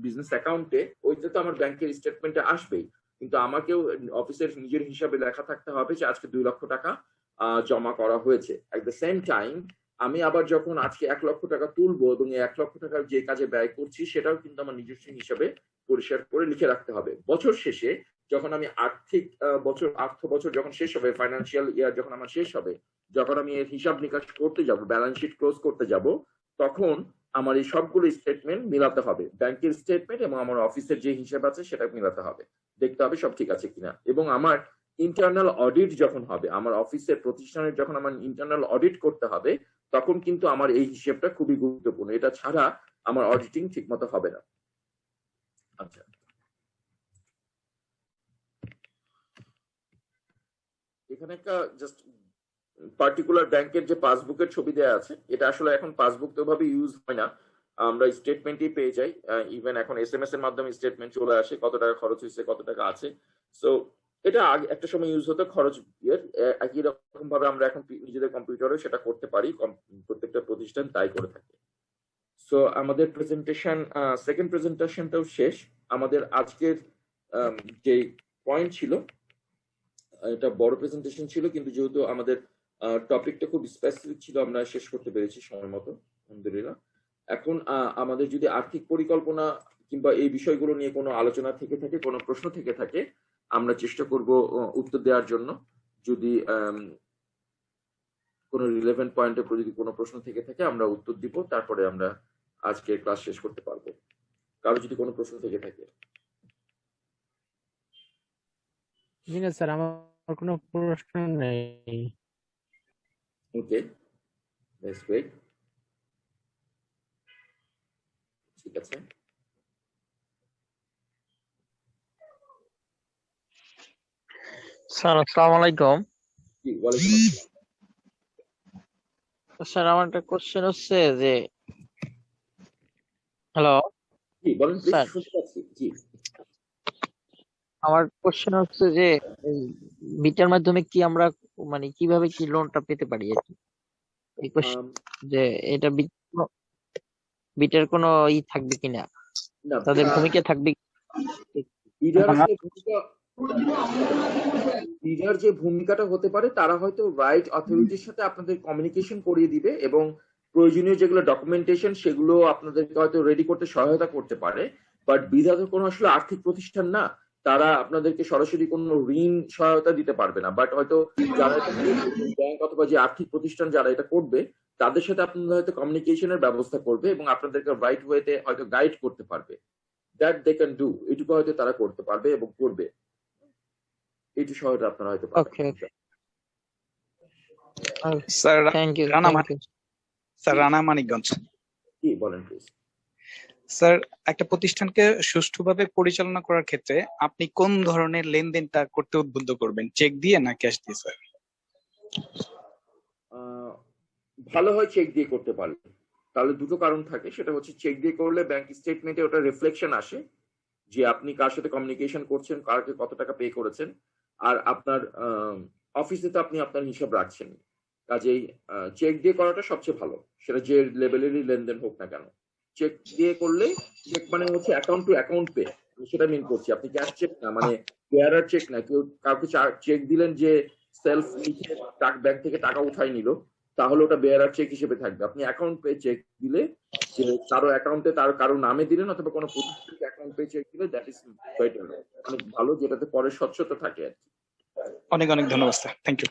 বিজনেস অ্যাকাউন্টে, ওইটা তো আমার ব্যাংকের স্টেটমেন্টে আসবেই, কিন্তু আমাকেও অফিসের নিজের হিসাবে লেখা থাকতে হবে যে আজকে 2 লক্ষ টাকা জমা করা হয়েছে। এট দ্য সেম টাইম আমি আবার যখন আজকে 1 লক্ষ টাকা তুলবো এবং এই 1 লক্ষ টাকার যে কাজে ব্যয় করছি সেটাও কিন্তু আমার নিজস্ব হিসাবে পরিষ্কার করে লিখে রাখতে হবে। বছর শেষে যখন আমি অর্থ বছর যখন শেষ হবে, ফাইন্যান্সিয়াল ইয়ার যখন আমার শেষ হবে, যখন আমি এর হিসাব নিকাশ করতে যাব, ব্যালেন্স শিট ক্লোজ করতে যাব, তখন আমার এই সবগুলো স্টেটমেন্ট মিলাতে হবে। ব্যাংকের স্টেটমেন্ট এবং আমার অফিসের যে হিসাব আছে সেটা মিলাতে হবে, দেখতে হবে সব ঠিক আছে কিনা। এবং আমার ইন্টারনাল অডিট যখন হবে, আমার অফিসের প্রতিষ্ঠানের যখন আমার ইন্টারনাল অডিট করতে হবে, তখন কিন্তু আমার এই হিসেবটা খুবই গুরুত্বপূর্ণ। এটা ছাড়া আমার অডিটিং ঠিকমতো হবে না। আচ্ছা, এখানে একটা জাস্ট পার্টিকুলার ব্যাংকের যে পাসবুকের ছবি দেওয়া আছে, এটা আসলে এখন পাসবুক তো ভাবে ইউজ হয় না, আমরা স্টেটমেন্টই পেয়ে যাই। ইভেন এখন এসএমএস এর মাধ্যমে স্টেটমেন্ট চলে আসে, কত টাকা খরচ হয়েছে, কত টাকা আছে। সো এটা আগে একটা সময় ইউজ হতো খরচ ইয়ের, একই রকম ভাবে আমরা এখন নিজেদের কম্পিউটারে সেটা করতে পারি, প্রত্যেকটা প্রতিষ্ঠান তাই করে থাকে। সো আমাদের প্রেজেন্টেশন, সেকেন্ড প্রেজেন্টেশনটাও শেষ। আমাদের আজকের যে পয়েন্ট ছিল, এটা বড় প্রেজেন্টেশন ছিল, কিন্তু যেহেতু আমাদের টপিকটা খুব স্পেসিফিক ছিল, আমরা শেষ করতে পেরেছি সময় মতো, আলহামদুলিল্লাহ। এখন আমাদের যদি আর্থিক পরিকল্পনা কিংবা এই বিষয়গুলো নিয়ে কোনো আলোচনা থেকে থাকে, কোনো প্রশ্ন থেকে থাকে, আমরা চেষ্টা করব উত্তর দেওয়ার জন্য। যদি কোনো রিলেভেন্ট পয়েন্টের উপর যদি কোনো প্রশ্ন থেকে থাকে আমরা উত্তর দিব, তারপরে আমরা আজকে ক্লাস শেষ করতে পারবো, কারো যদি কোনো প্রশ্ন থেকে থাকে।
স্যার আমার কোনো প্রশ্ন নেই।
ওকে, দ্যাটস গ্রেট। ঠিক আছে,
স্যার আসসালামু আলাইকুম।
জি ওয়ালাইকুম আসসালাম।
স্যার আমার একটা কোশ্চেন হচ্ছে যে, হ্যালো
জি বলেন প্লিজ,
স্যার,
শুনতে পাচ্ছি। জি,
আমার কোশ্চেন হচ্ছে যে এই বিটার মাধ্যমে কি আমরা মানে কিভাবে কি লোনটা পেতে পারি আর কি, এই কোশ্চেন যে এটা বিটার কোনো থাকবে কিনা,
না
তাদের ভূমিকা থাকবে
বিডার আসলে ভূমিকা, বিডার যে ভূমিকাটা হতে পারে, তারা হয়তো রাইট অথরিটির সাথে আপনাদের কমিউনিকেশন করিয়ে দিবে এবং প্রয়োজনীয় যেগুলো ডকুমেন্টেশন সেগুলো আপনাদেরকে হয়তো রেডি করতে সহায়তা করতে পারে। বাট বিডা তো কোনো আসলে আর্থিক প্রতিষ্ঠান না, তারা আপনাদেরকে সরাসরি কোনো ঋণ সহায়তা দিতে পারবে না। বাট হয়তো যারা এটা ব্যাংক অথবা যে আর্থিক প্রতিষ্ঠান যারা এটা করবে, তাদের সাথে আপনাদের হয়তো কমিউনিকেশনের ব্যবস্থা করবে এবং আপনাদেরকে রাইট ওয়েতে হয়তো গাইড করতে পারবে। দ্যাট দে ক্যান ডু, এটুকু হয়তো তারা করতে পারবে এবং করবে। এইটু সহায়তা আপনারা হয়তো পাবেন।
Okay
sir
thank you
Rana
thank you.
Sir Rana Manikganj.
কি বলেন প্লিজ।
স্যার একটা প্রতিষ্ঠানকে সুষ্ঠুভাবে পরিচালনা করার ক্ষেত্রে আপনি কোন ধরনের লেনদেনটা করতে উদ্বুদ্ধ করবেন, চেক দিয়ে না ক্যাশ দিয়ে স্যার?
ভালো হয় চেক দিয়ে করতে পারলে, তাহলে দুটো কারণ থাকে। সেটা হচ্ছে চেক দিয়ে করলে ব্যাংক স্টেটমেন্টে ওটা রিফ্লেকশন আসে যে আপনি কার সাথে কমিউনিকেশন করছেন, কারকে কত টাকা পে করেছেন। আর আপনার অফিসে তো আপনি আপনার হিসাব রাখছেন, কাজেই চেক দিয়ে করাটা সবচেয়ে ভালো, সেটা যে লেভেলেরই লেনদেন হোক না কেন। চেক দিয়ে করলে, চেক মানে হচ্ছে অ্যাকাউন্ট টু অ্যাকাউন্ট পে, সেটা মিন করছি। আপনি ক্যাশ চেক না, মানে বেয়ারার চেক না, কেউ কাউকে চেক দিলেন যে সেলফ লিখে ব্যাংক থেকে টাকা উঠাই নিল, তাহলে ওটা বেয়ারার চেক হিসেবে থাকবে। আপনি অ্যাকাউন্ট পে চেক দিলে, যে কারো অ্যাকাউন্টে তার কারো নামে দিলেন অথবা কোনো প্রতিষ্ঠানকে অ্যাকাউন্ট পে চেক দিলে, দ্যাট ইজ বেটার, অনেক ভালো, যেটাতে পরে স্বচ্ছতা থাকে আর কি।
অনেক অনেক ধন্যবাদ স্যার, থ্যাংক ইউ।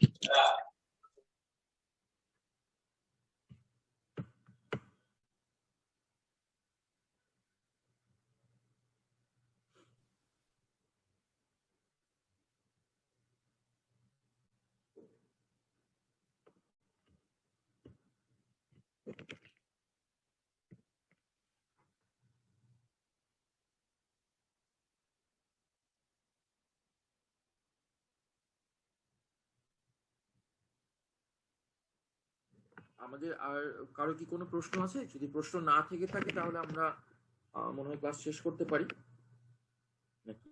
আমাদের আর কারো কি কোনো প্রশ্ন আছে? যদি প্রশ্ন না থেকে থাকে তাহলে আমরা মনে হয় ক্লাস শেষ করতে পারি নাকি?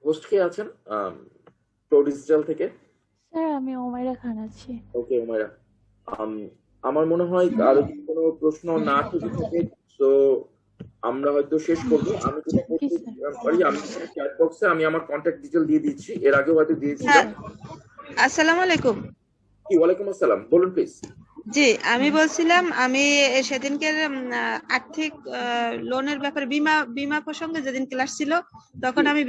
হোস্ট কে আছেন প্রো ডিজিটাল থেকে?
স্যার আমি ওমাইরা খান আছি।
ওকে উমাইরা, আমার মনে হয় কারো যদি কোনো প্রশ্ন না থেকে থাকে তো আমরা হয়তো শেষ করবো। আমি যেটা করতে
জি স্যার।
পারি, আমি চ্যাট বক্সে আমি আমার কন্ট্যাক্ট ডিটেল দিয়ে দিচ্ছি, এর আগেও হয়তো দিয়েছিলাম।
হ্যাঁ, আসসালামু আলাইকুম।
কি, ওয়ালাইকুম আসসালাম, বলুন প্লিজ।
জি, আমি বলছিলাম আমি সেদিনকের আর্থিক লোনের ব্যাপারে বীমা প্রসঙ্গে যেদিন ক্লাস ছিল তখন আমি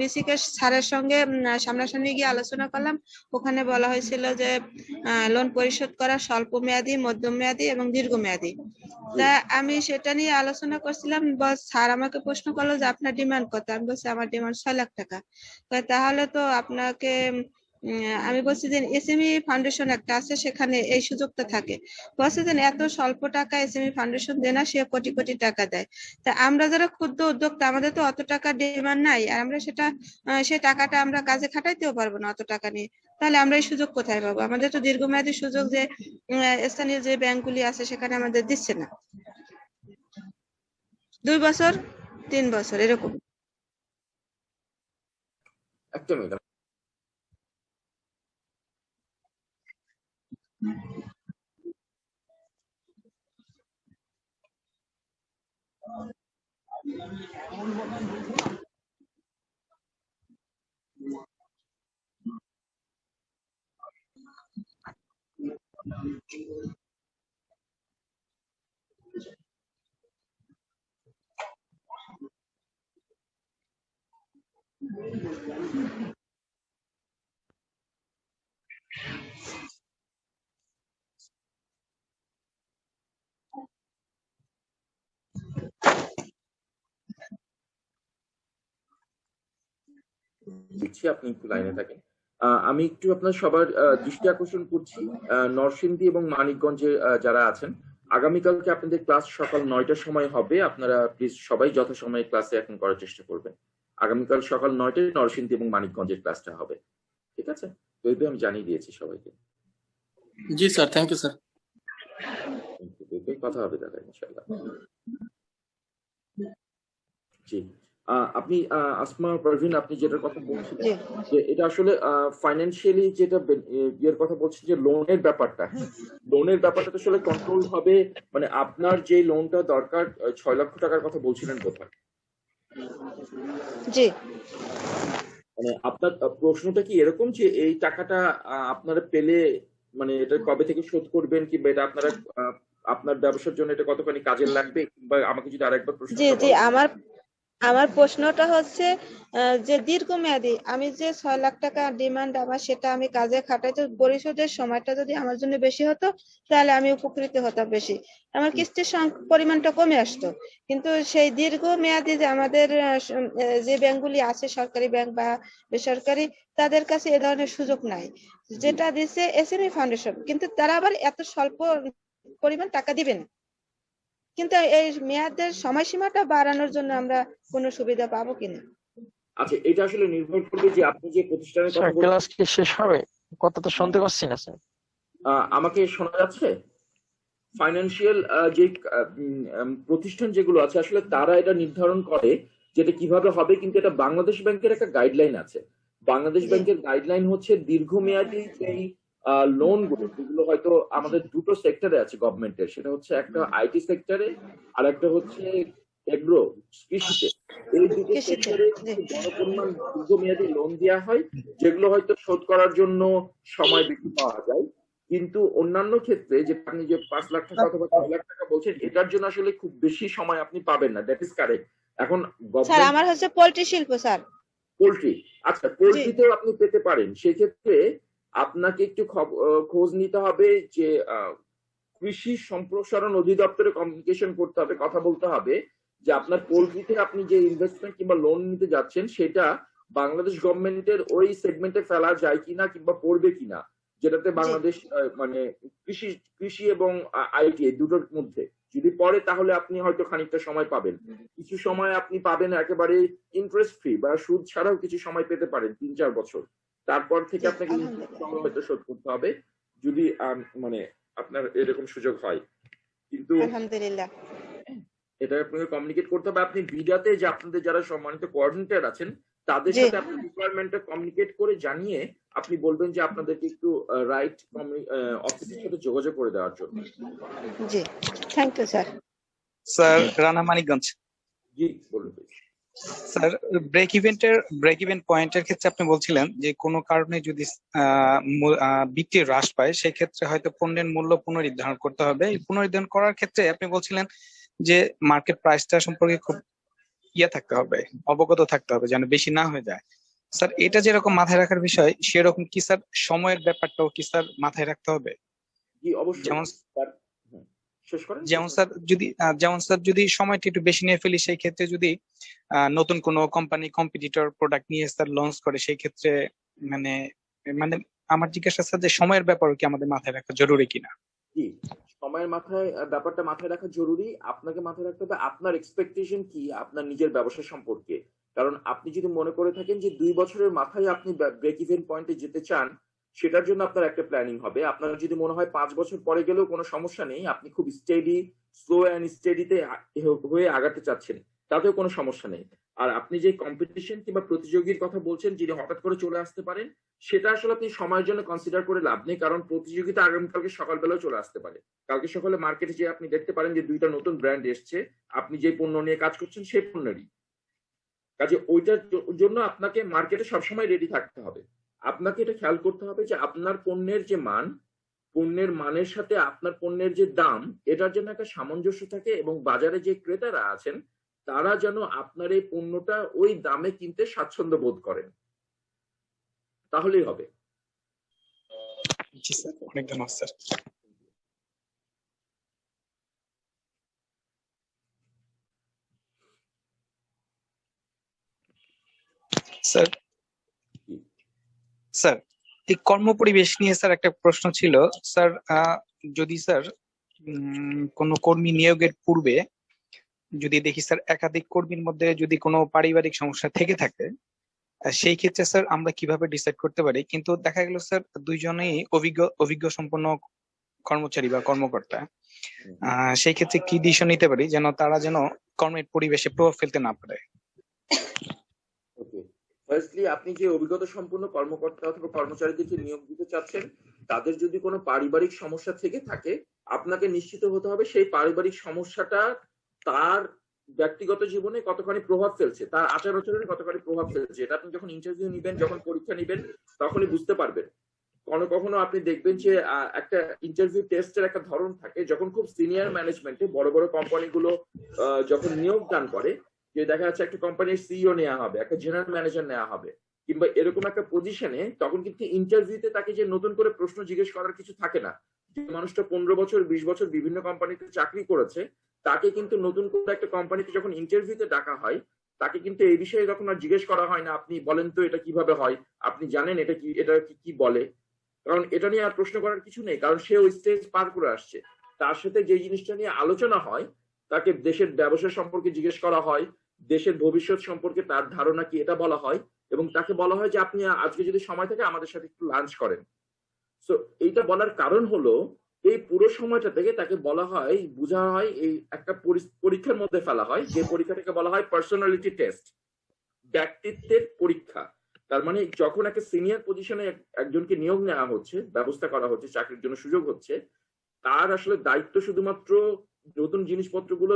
বিসিকে স্যারের সঙ্গে সামনাসামনি গিয়ে আলোচনা করলাম। ওখানে বলা হয়েছিল যে লোন পরিশোধ করা স্বল্প মেয়াদী, মধ্যম মেয়াদী এবং দীর্ঘমেয়াদী। তা আমি সেটা নিয়ে আলোচনা করছিলাম। স্যার আমাকে প্রশ্ন করলো যে আপনার ডিমান্ড কত? আমি বলছি আমার ডিমান্ড 6 লাখ টাকা। তাহলে তো আপনাকে আমি বলছি যে এসএমই ফাউন্ডেশন একটা আছে, সেখানে এই সুযোগটা থাকে। বলছে যে এত স্বল্প টাকা এসএমই ফাউন্ডেশন দেয় না, সে কোটি কোটি টাকা দেয়। তা আমরা যারা ক্ষুদ্র উদ্যোক্তা, আমাদের তো অত টাকা ডিমান্ড নাই, আর আমরা সেই টাকাটা আমরা কাজে খাটাইতেও পারবো না অত টাকা নিয়ে। তাহলে আমরা এই সুযোগ কোথায় পাবো? আমাদের তো দীর্ঘমেয়াদী সুযোগ যে স্থানীয় যে ব্যাংকগুলি আছে সেখানে আমাদের দিচ্ছে না। 2 বছর 3 বছর এরকম।
একটা মিনিট। দিচ্ছি, আপনি একটু লাইনে থাকেন। আমি একটু আপনার সবার দৃষ্টি আকর্ষণ করছি, নরসিংদী এবং মানিকগঞ্জে যারা আছেন, আগামীকালকে আপনাদের ক্লাস সকাল 9টার সময় হবে। আপনারা প্লিজ সবাই যথাসময়ে ক্লাসে এখন করার চেষ্টা করবেন। আগামীকাল সকাল 9টায় নরসিংদী এবং মানিকগঞ্জের ক্লাসটা হবে, ঠিক আছে? তো এই আমি জানিয়ে দিয়েছি সবাইকে।
জি স্যার, থ্যাংক ইউ স্যার।
কথা হবে দাদা ইনশাআল্লাহ। জি, আপনি আসমা পারভিন, আপনি যেটার কথা বলছিলেন যে এটা আসলে ফাইন্যান্সিয়ালি যেটা ইয়ের কথা বলছেন যে লোনের ব্যাপারটা, হ্যাঁ, লোনের ব্যাপারটা তো আসলে কন্ট্রোল হবে। মানে আপনার যে লোনটা দরকার 6 লক্ষ টাকার কথা বলছিলেন কোথায়?
জি,
মানে আপনার প্রশ্নটা কি এরকম যে এই টাকাটা আপনারা পেলে মানে এটা কবে থেকে শোধ করবেন, কিংবা এটা আপনারা আপনার ব্যবসার জন্য এটা কতখানি কাজে লাগবে, কিংবা আমাকে যদি আরেকবার প্রশ্ন।
জি, আমার প্রশ্নটা হচ্ছে যে দীর্ঘমেয়াদী আমি যে 6 লাখ টাকা ডিমান্ড আমার, সেটা আমি কাজে খাটাইতে পরিশোধের সময়টা যদি আমার জন্য বেশি হতো তাহলে আমি উপকৃত হতাম বেশি, আমার কিস্তির পরিমাণটা কমে আসতো। কিন্তু সেই দীর্ঘমেয়াদী যে আমাদের যে ব্যাংকগুলি আছে, সরকারি ব্যাংক বা বেসরকারি, তাদের কাছে এ ধরনের সুযোগ নাই। যেটা দিচ্ছে এসএমই ফাউন্ডেশন, কিন্তু তারা আবার এত স্বল্প পরিমাণ টাকা দিবে না। কিন্তু এই মেয়াদের সময়সীমাটা বাড়ানোর জন্য আমরা কোনো সুবিধা পাবো কিনা?
আচ্ছা, এটা আসলে নির্ভর করবে যে আপনি যে প্রতিষ্ঠানের কথা বলছেন।
ক্লাস কি শেষ হবে? কথা তো শুনতে পাচ্ছি না স্যার।
আমাকে শোনা যাচ্ছে? ফাইন্যান্সিয়াল যে প্রতিষ্ঠান যেগুলো আছে আসলে তারা এটা নির্ধারণ করে যেটা কিভাবে হবে, কিন্তু এটা বাংলাদেশ ব্যাংকের একটা গাইডলাইন আছে। বাংলাদেশ ব্যাংকের গাইডলাইন হচ্ছে দীর্ঘমেয়াদী যেই লোন গুলো, যেগুলো হয়তো আমাদের দুটো সেক্টরে আছে গভর্নমেন্টের, সেটা হচ্ছে একটা আইটি সেক্টরে আর একটা হচ্ছে এগ্রো কৃষিতে। এই দুটো সেক্টরে বড় পরিমাণ দীর্ঘমেয়াদী লোন দেওয়া হয়, যেগুলো হয়তো শোধ করার জন্য সময় বেশি পাওয়া যায়। কিন্তু অন্যান্য ক্ষেত্রে যে আপনি যে 5 লাখ টাকা অথবা 6 লাখ টাকা বলছেন, এটার জন্য আসলে খুব বেশি সময় আপনি পাবেন না। That is correct. এখন
স্যার আমার হচ্ছে পোল্ট্রি শিল্প স্যার।
পোল্ট্রি, আচ্ছা, পোল্ট্রিতেও আপনি পেতে পারেন। সেক্ষেত্রে আপনাকে একটু খোঁজ নিতে হবে যে কৃষি সম্প্রসারণ অধিদপ্তরে কমিউনিকেশন করতে হবে, কথা বলতে হবে যে আপনার পোল্ট্রিতে আপনি যে ইনভেস্টমেন্ট কিংবা লোন নিতে যাচ্ছেন সেটা বাংলাদেশ গভর্নমেন্টের ওই সেগমেন্টে ফেলা যায় কিনা কিংবা পড়বে কিনা, যেটাতে বাংলাদেশ মানে কৃষি এবং আইটি এই দুটোর মধ্যে যদি পড়ে তাহলে আপনি হয়তো খানিকটা সময় পাবেন, কিছু সময় আপনি পাবেন একেবারে ইন্টারেস্ট ফ্রি বা সুদ ছাড়াও কিছু সময় পেতে পারেন 3-4 বছর। তারপর থেকে
জি,
আপনাকে
আলহামদুলিল্লাহ।
হয়তো শোধ করতে হবে যদি মানে আপনার এরকম সুযোগ হয়। কিন্তু
আলহামদুলিল্লাহ।
এটা আপনাকে কমিউনিকেট করতে হবে। আপনি বিডাতে যে আপনাদের যারা সম্মানিত কোঅর্ডিনেটর আছেন তাদের
জি,
সাথে আপনার রিকোয়ারমেন্টটা কমিউনিকেট করে জানিয়ে আপনি বলবেন যে আপনাদেরকে একটু রাইট অফিসের সাথে যোগাযোগ করে দেওয়ার জন্য।
জি, thank you sir.
Sir Rana Manikganj.
জি বলুন please।
স্যার ব্রেক ইভেন পয়েন্টের ক্ষেত্রে আপনি বলছিলেন যে কোনো কারণে যদি বিক্রি হ্রাস পায় সেক্ষেত্রে হয়তো পণ্যের মূল্য পুনর্নির্ধারণ করতে হবে। এই পুনর্নির্ধারণ করার ক্ষেত্রে আপনি বলছিলেন যে মার্কেট প্রাইসটা সম্পর্কে খুব থাকতে হবে, অবগত থাকতে হবে যেন বেশি না হয়ে যায়। স্যার এটা যেরকম মাথায় রাখার বিষয় সেরকম কি স্যার সময়ের ব্যাপারটাও কি স্যার মাথায় রাখতে হবে?
জি অবশ্যই।
যেমন
শেষ করেন।
যেমন স্যার যদি সময়টা একটু বেশি নিয়ে ফেলি সেই ক্ষেত্রে যদি নতুন কোনো কোম্পানি কম্পিটিটর প্রোডাক্ট নিয়ে স্যার লঞ্চ করে সেই ক্ষেত্রে মানে মানে আমার জিজ্ঞাসা স্যার যে সময়ের ব্যাপারও কি আমাদের মাথায় রাখা জরুরি কিনা?
জি, সময়ের ব্যাপারটা মাথায় রাখা জরুরি। আপনাকে মাথায় রাখতে হবে আপনার এক্সপেকটেশন কি আপনার নিজের ব্যবসা সম্পর্কে। কারণ আপনি যদি মনে করে থাকেন যে 2 বছরের মাথায় আপনি ব্রেক ইভেন পয়েন্টে যেতে চান, সেটার জন্য আপনার একটা প্ল্যানিং হবে। আপনার যদি মনে হয় 5 বছর পরে গেলেও কোনো সমস্যা নেই, আপনি খুব স্লো অ্যান্ড স্টেডিতে হয়ে আগাতে চাচ্ছেন, তাতেও কোনো সমস্যা নেই। আর আপনি যে কম্পিটিশন কিংবা প্রতিযোগীর কথা বলছেন যিনি হঠাৎ করে চলে আসতে পারেন, সেটা আসলে আপনি সময়ের জন্য কনসিডার করে লাভ নেই। কারণ প্রতিযোগিতা আগামীকালকে সকালবেলাও চলে আসতে পারে। কালকে সকালে মার্কেটে যে আপনি দেখতে পারেন যে 2টা নতুন ব্র্যান্ড এসছে, আপনি যে পণ্য নিয়ে কাজ করছেন সেই পণ্যেরই। কাজে ওইটার জন্য আপনাকে মার্কেটে সবসময় রেডি থাকতে হবে। আপনাকে এটা খেয়াল করতে হবে যে আপনার পণ্যের যে মান, পণ্যের মানের সাথে আপনার পণ্যের যে দাম, এটার জন্য একটা সামঞ্জস্য থাকে এবং বাজারে যে ক্রেতারা আছেন তারা যেন আপনার এই পণ্যটা ওই দামে কিনতে স্বাচ্ছন্দ্য বোধ করেন, তাহলেই হবে।
জি স্যার, অনেক ধন্যবাদ স্যার। স্যার স্যার এই কর্মপরিবেশ নিয়ে স্যার একটা প্রশ্ন ছিল স্যার। যদি স্যার কোনো কর্মী নিয়োগের পূর্বে যদি দেখি স্যার একাধিক কর্মীর মধ্যে যদি কোনো পারিবারিক সমস্যা থেকে থাকে সেই ক্ষেত্রে স্যার আমরা কিভাবে ডিসাইড করতে পারি? কিন্তু দেখা গেল স্যার দুইজনেই অভিজ্ঞ সম্পন্ন কর্মচারী বা কর্মকর্তা, সেই ক্ষেত্রে কি ডিসিশন নিতে পারি যেন তারা যেন কর্মের পরিবেশে প্রভাব ফেলতে না পারে?
ওকে, ফার্স্টলি আপনি যে অভিজ্ঞতা সম্পন্ন কর্মকর্তা অথবা কর্মচারীদেরকে নিয়োগ দিতে চাচ্ছেন, তাদের যদি কোনো পারিবারিক সমস্যা থেকে থাকে, আপনাকে নিশ্চিত হতে হবে সেই পারিবারিক সমস্যাটা তার ব্যক্তিগত জীবনে কতখানি প্রভাব ফেলছে, তার আচার আচরণে কতখানি প্রভাব ফেলছে। এটা আপনি যখন ইন্টারভিউ নিবেন, যখন পরীক্ষা নিবেন, তখনই বুঝতে পারবেন। কখনো আপনি দেখবেন যে একটা ইন্টারভিউ টেস্টের একটা ধরন থাকে, যখন খুব সিনিয়র ম্যানেজমেন্টে বড় বড় কোম্পানিগুলো যখন নিয়োগ দান করে, যে দেখা যাচ্ছে একটা কোম্পানির সিইও নেওয়া হবে, একটা জেনারেল ম্যানেজার নেওয়া হবে কিংবা এরকম একটা পজিশনে, তখন কিন্তু ইন্টারভিউতে তাকে যে নতুন করে প্রশ্ন জিজ্ঞেস করার কিছু থাকে না। যে মানুষটা 15 বছর 20 বছর বিভিন্ন কোম্পানিতে চাকরি করেছে, তাকে কিন্তু নতুন করে একটা কোম্পানিতে যখন ইন্টারভিউতে ডাকা হয়, তাকে কিন্তু এই বিষয়ে তখন আর জিজ্ঞেস করা হয় না আপনি বলেন তো এটা কিভাবে হয়, আপনি জানেন এটা কি বলে। কারণ এটা নিয়ে আর প্রশ্ন করার কিছু নেই, কারণ সে ওই স্টেজ পার করে আসছে। তার সাথে যে জিনিসটা নিয়ে আলোচনা হয়, তাকে দেশের ব্যবসা সম্পর্কে জিজ্ঞেস করা হয়, দেশের ভবিষ্যৎ সম্পর্কে তার ধারণা কি এটা বলা হয়, এবং তাকে বলা হয় যে আপনি আজকে যদি সময় থাকে আমাদের সাথে একটু লাঞ্চ করেন। সো এইটা বলার কারণ হলো এই পুরো সময়টা থেকে তাকে বলা হয়, বোঝা হয়, এই একটা পরীক্ষার মধ্যে ফেলা হয়, যে পরীক্ষাটাকে বলা হয় পার্সোনালিটি টেস্ট, ব্যক্তিত্বের পরীক্ষা। তার মানে যখন একটা সিনিয়র পজিশনে একজনকে নিয়োগ নেওয়া হচ্ছে, ব্যবস্থা করা হচ্ছে, চাকরির জন্য সুযোগ হচ্ছে, তার আসলে দায়িত্ব শুধুমাত্র নতুন জিনিসপত্রগুলো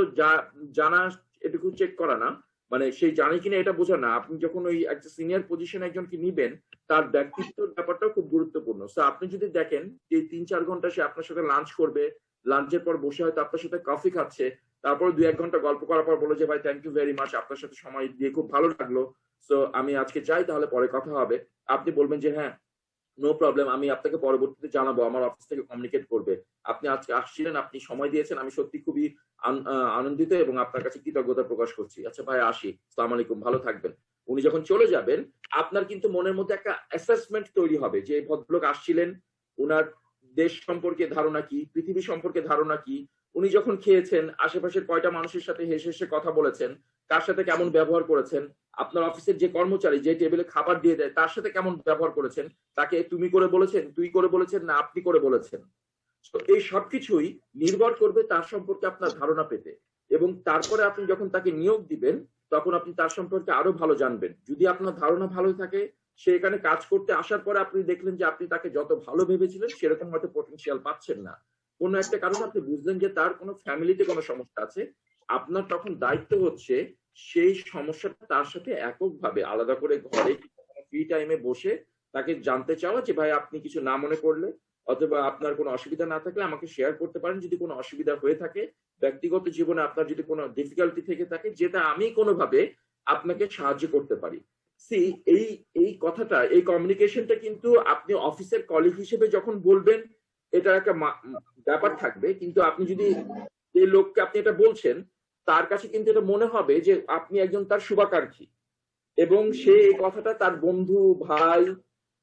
জানা, এটুকু চেক করা না, মানে সেই জানে কিনা এটা বোঝা না। আপনি যখন ওই একটা সিনিয়র পজিশনে একজনকে নিবেন, তার ব্যক্তিত্বের ব্যাপারটাও খুব গুরুত্বপূর্ণ। সো আপনি যদি দেখেন যে 3-4 ঘন্টা সে আপনার সাথে লাঞ্চ করবে, লাঞ্চের পর বসে হয়তো আপনার সাথে কফি খাচ্ছে, তারপর 2-1 ঘন্টা গল্প করার পর বলে যে ভাই থ্যাংক ইউ ভেরি মাচ, আপনার সাথে সময় দিয়ে খুব ভালো লাগলো, সো আমি আজকে যাই, তাহলে পরে কথা হবে। আপনি বলবেন যে হ্যাঁ নো প্রবলেম, আমি আপনাকে পরবর্তীতে জানাবো, আমার অফিস থেকে কমিউনিকেট করবে। আপনি আজকে আসছিলেন, আপনি সময় দিয়েছেন, আমি সত্যি খুবই আনন্দিত এবং আপনার কাছে কৃতজ্ঞতা প্রকাশ করছি। আচ্ছা ভাই আসি, আসসালামু আলাইকুম, ভালো থাকবেন। উনি যখন চলে যাবেন, আপনার কিন্তু মনের মধ্যে একটা অ্যাসেসমেন্ট তৈরি হবে যে ভদ্রলোক আসছিলেন, উনার দেশ সম্পর্কে ধারণা কি, পৃথিবী সম্পর্কে ধারণা কি, উনি যখন খেয়েছেন আশেপাশের কয়টা মানুষের সাথে হেসে হেসে কথা বলেছেন, কার সাথে কেমন ব্যবহার করেছেন, আপনার অফিসের যে কর্মচারী যে টেবিলে খাবার দিয়ে দেয় তার সাথে কেমন ব্যবহার করেছেন, তাকে তুমি করে বলেছেন, তুই করে বলেছেন, না আপনি করে বলেছেন। তো এই সবকিছুই নির্ভর করবে তার সম্পর্কে আপনার ধারণা পেতে, এবং তারপরে আপনি যখন তাকে নিয়োগ দিবেন তখন আপনি তার সম্পর্কে আরো ভালো জানবেন। যদি আপনার ধারণা ভালো থাকে, সে এখানে কাজ করতে আসার পরে আপনি দেখলেন যে আপনি তাকে যত ভালো ভেবেছিলেন সেরকম হয়তো পটেনশিয়াল পাচ্ছেন না, কোনো একটা কারণে আপনি বুঝলেন যে তার কোনো ফ্যামিলিতে কোনো সমস্যা আছে, আপনার তখন দায়িত্ব হচ্ছে সেই সমস্যাটা তার সাথে এককভাবে আলাদা করে ঘরে ফ্রি টাইমে বসে তাকে জানতে চাওয়া যে ভাই আপনি কিছু না মনে করলে অথবা আপনার কোনো অসুবিধা না থাকলে আমাকে শেয়ার করতে পারেন, যদি কোনো অসুবিধা হয়ে থাকে ব্যক্তিগত জীবনে আপনার যদি কোনো ডিফিকাল্টি থেকে থাকে যেটা আমি কোনোভাবে আপনাকে সাহায্য করতে পারি। সি এই এই কথাটা, এই কমিউনিকেশনটা কিন্তু আপনি অফিসের কলিগ হিসেবে যখন বলবেন এটা একটা ব্যাপার থাকবে, কিন্তু আপনি যদি যে লোককে আপনি এটা বলছেন তার কাছে কিন্তু এটা মনে হবে যে আপনি একজন তার শুভাকাঙ্ক্ষী, এবং সে এই কথাটা তার বন্ধু, ভাই,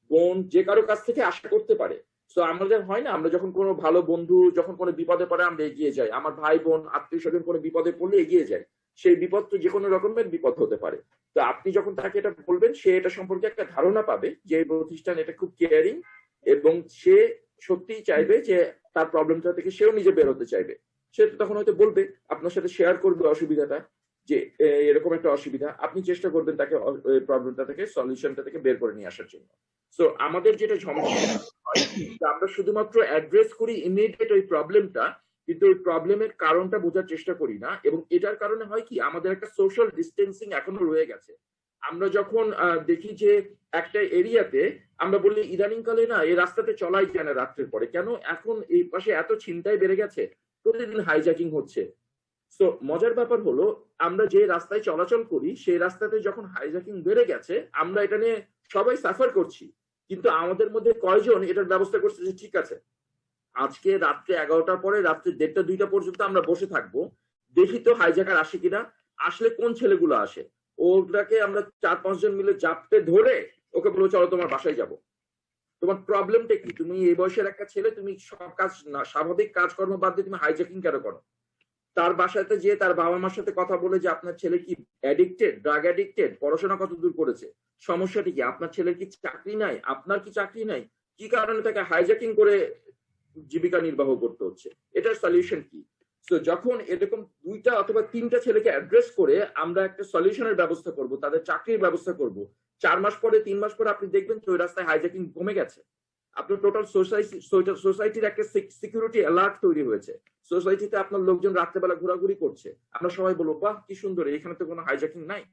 বোন যে কারো কাছ থেকে আশা করতে পারে। তো আমাদের হয় না, আমরা যখন কোনো ভালো বন্ধু যখন কোনো বিপদে পড়ে আমরা এগিয়ে যাই, আমার ভাই বোন আত্মীয় স্বজন কোনো বিপদে পড়লে এগিয়ে যায়, সেই বিপদ তো যে কোনো রকমের বিপদ হতে পারে। তো আপনি যখন তাকে এটা বলবেন সে এটা সম্পর্কে একটা ধারণা পাবে যে এই প্রতিষ্ঠান এটা খুব কেয়ারিং, এবং সে সত্যিই চাইবে যে তার প্রবলেমটা থেকে সেও নিজে বের হতে চাইবে। সে তখন হয়তো বলবে, আপনার সাথে শেয়ার করবে অসুবিধাটা, যে এরকম একটা অসুবিধা, আপনি চেষ্টা করবেন তাকে প্রবলেমটা থেকে, সলিউশনটা থেকে বের করে নিয়ে আসার জন্য। সো আমাদের যেটা সমস্যা হয় আমরা শুধুমাত্র অ্যাড্রেস করি ইমিডিয়েট ওই প্রবলেমটা, কিন্তু ওই প্রবলেমের কারণটা বোঝার চেষ্টা করি না, এবং এটার কারণে হয় কি আমাদের একটা সোশ্যাল ডিস্টেন্সিং এখনো রয়ে গেছে। আমরা যখন দেখি যে একটা এরিয়াতে আমরা বলি ইদানিং কালে না এই রাস্তাতে চলাই যায় না রাত্রের পরে, কেন, এখন এই পাশে এত ছিনতাই বেড়ে গেছে, প্রতিদিন হাইজ্যাকিং হচ্ছে। তো মজার ব্যাপার হলো আমরা যে রাস্তায় চলাচল করি সেই রাস্তাতে যখন হাইজ্যাকিং বেড়ে গেছে আমরা এটা নিয়ে সবাই সাফার করছি, কিন্তু আমাদের মধ্যে কয়জন এটার ব্যবস্থা করছে যে ঠিক আছে আজকে রাত্রে 11টার পরে রাত্রে 1:30 2টা পর্যন্ত আমরা বসে থাকবো, দেখি তো হাইজ্যাকার আসে কিনা, আসলে কোন ছেলেগুলো আসে, ওটাকে আমরা 4-5 জন মিলে জাপতে ধরে ওকে বলবো চলো তোমার বাসায় যাব। তোমার প্রবলেমটা কি, তুমি এই বয়সের একটা ছেলে, তুমি সব কাজ না স্বাভাবিক কাজকর্ম বাদ দিয়ে তুমি হাইজ্যাকিং কেন করো? তার বাসাতে যে তার বাবা মার সাথে কথা বলে যে আপনার ছেলে কি অ্যাডিক্টেড, ড্রাগ অ্যাডিক্টেড, পড়াশোনা কত দূর করেছে, সমস্যাটি কি, আপনার ছেলের কি চাকরি নাই, আপনার কি চাকরি নাই, কি কারণে তাকে হাইজ্যাকিং করে জীবিকা নির্বাহ করতে হচ্ছে, এটার সলিউশন কি? তো যখন এরকম 2টা অথবা 3টা ছেলেকে অ্যাড্রেস করে আমরা একটা সলিউশনের ব্যবস্থা করব, তাদের চাকরির ব্যবস্থা করব, 4 মাস পরে 3 মাস পরে আপনি দেখবেন তো ওই রাস্তায় হাইজ্যাকিং কমে গেছে। আপনার টোটাল সোসাইটির একটা সিকিউরিটি অ্যালার্ট তৈরি হয়েছে, সোসাইটিতে আপনার লোকজন রাত্রেবেলা ঘোরাঘুরি করছে, আমরা সবাই বলবো বাহ কি সুন্দর, এখানে তো কোনো হাইজ্যাকিং নাই।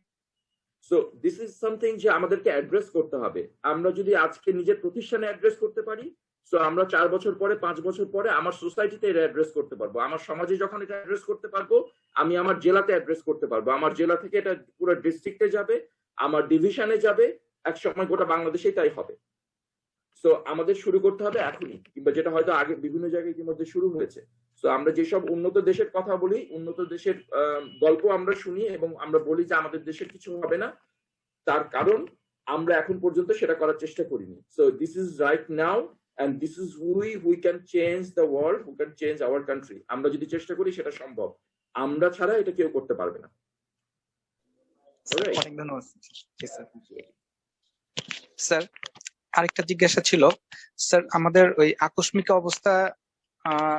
সো দিস ইজ সামথিং যে আমাদেরকে অ্যাড্রেস করতে হবে। আমরা যদি আজকে নিজের প্রতিষ্ঠানে অ্যাড্রেস করতে পারি, সো আমরা 4 বছর পরে 5 বছর পরে আমার সোসাইটিতে এটা অ্যাড্রেস করতে পারবো, আমার সমাজে যখন এটা অ্যাড্রেস করতে পারবো আমি আমার জেলাতে অ্যাড্রেস করতে পারবো, আমার জেলা থেকে এটা পুরো ডিস্ট্রিক্টে যাবে, আমার ডিভিশনে যাবে, এক সময় গোটা বাংলাদেশেই তাই হবে। সো আমাদের শুরু করতে হবে এখনই, কিংবা যেটা হয়তো আগে বিভিন্ন জায়গায় ইতিমধ্যে শুরু হয়েছে। সো আমরা যেসব উন্নত দেশের কথা বলি, উন্নত দেশের গল্প আমরা শুনি এবং আমরা বলি যে আমাদের দেশের কিছু হবে না, তার কারণ আমরা এখন পর্যন্ত সেটা করার চেষ্টা করিনি। So this is right now and this is we can change the world, who can change our country. আমরা যদি চেষ্টা করি সেটা সম্ভব, আমরা ছাড়া এটা কেউ করতে পারবে না।
অনেক ধন্যবাদ স্যার। আরেকটা জিজ্ঞাসা ছিল স্যার, আমাদের ওই আকস্মিক অবস্থা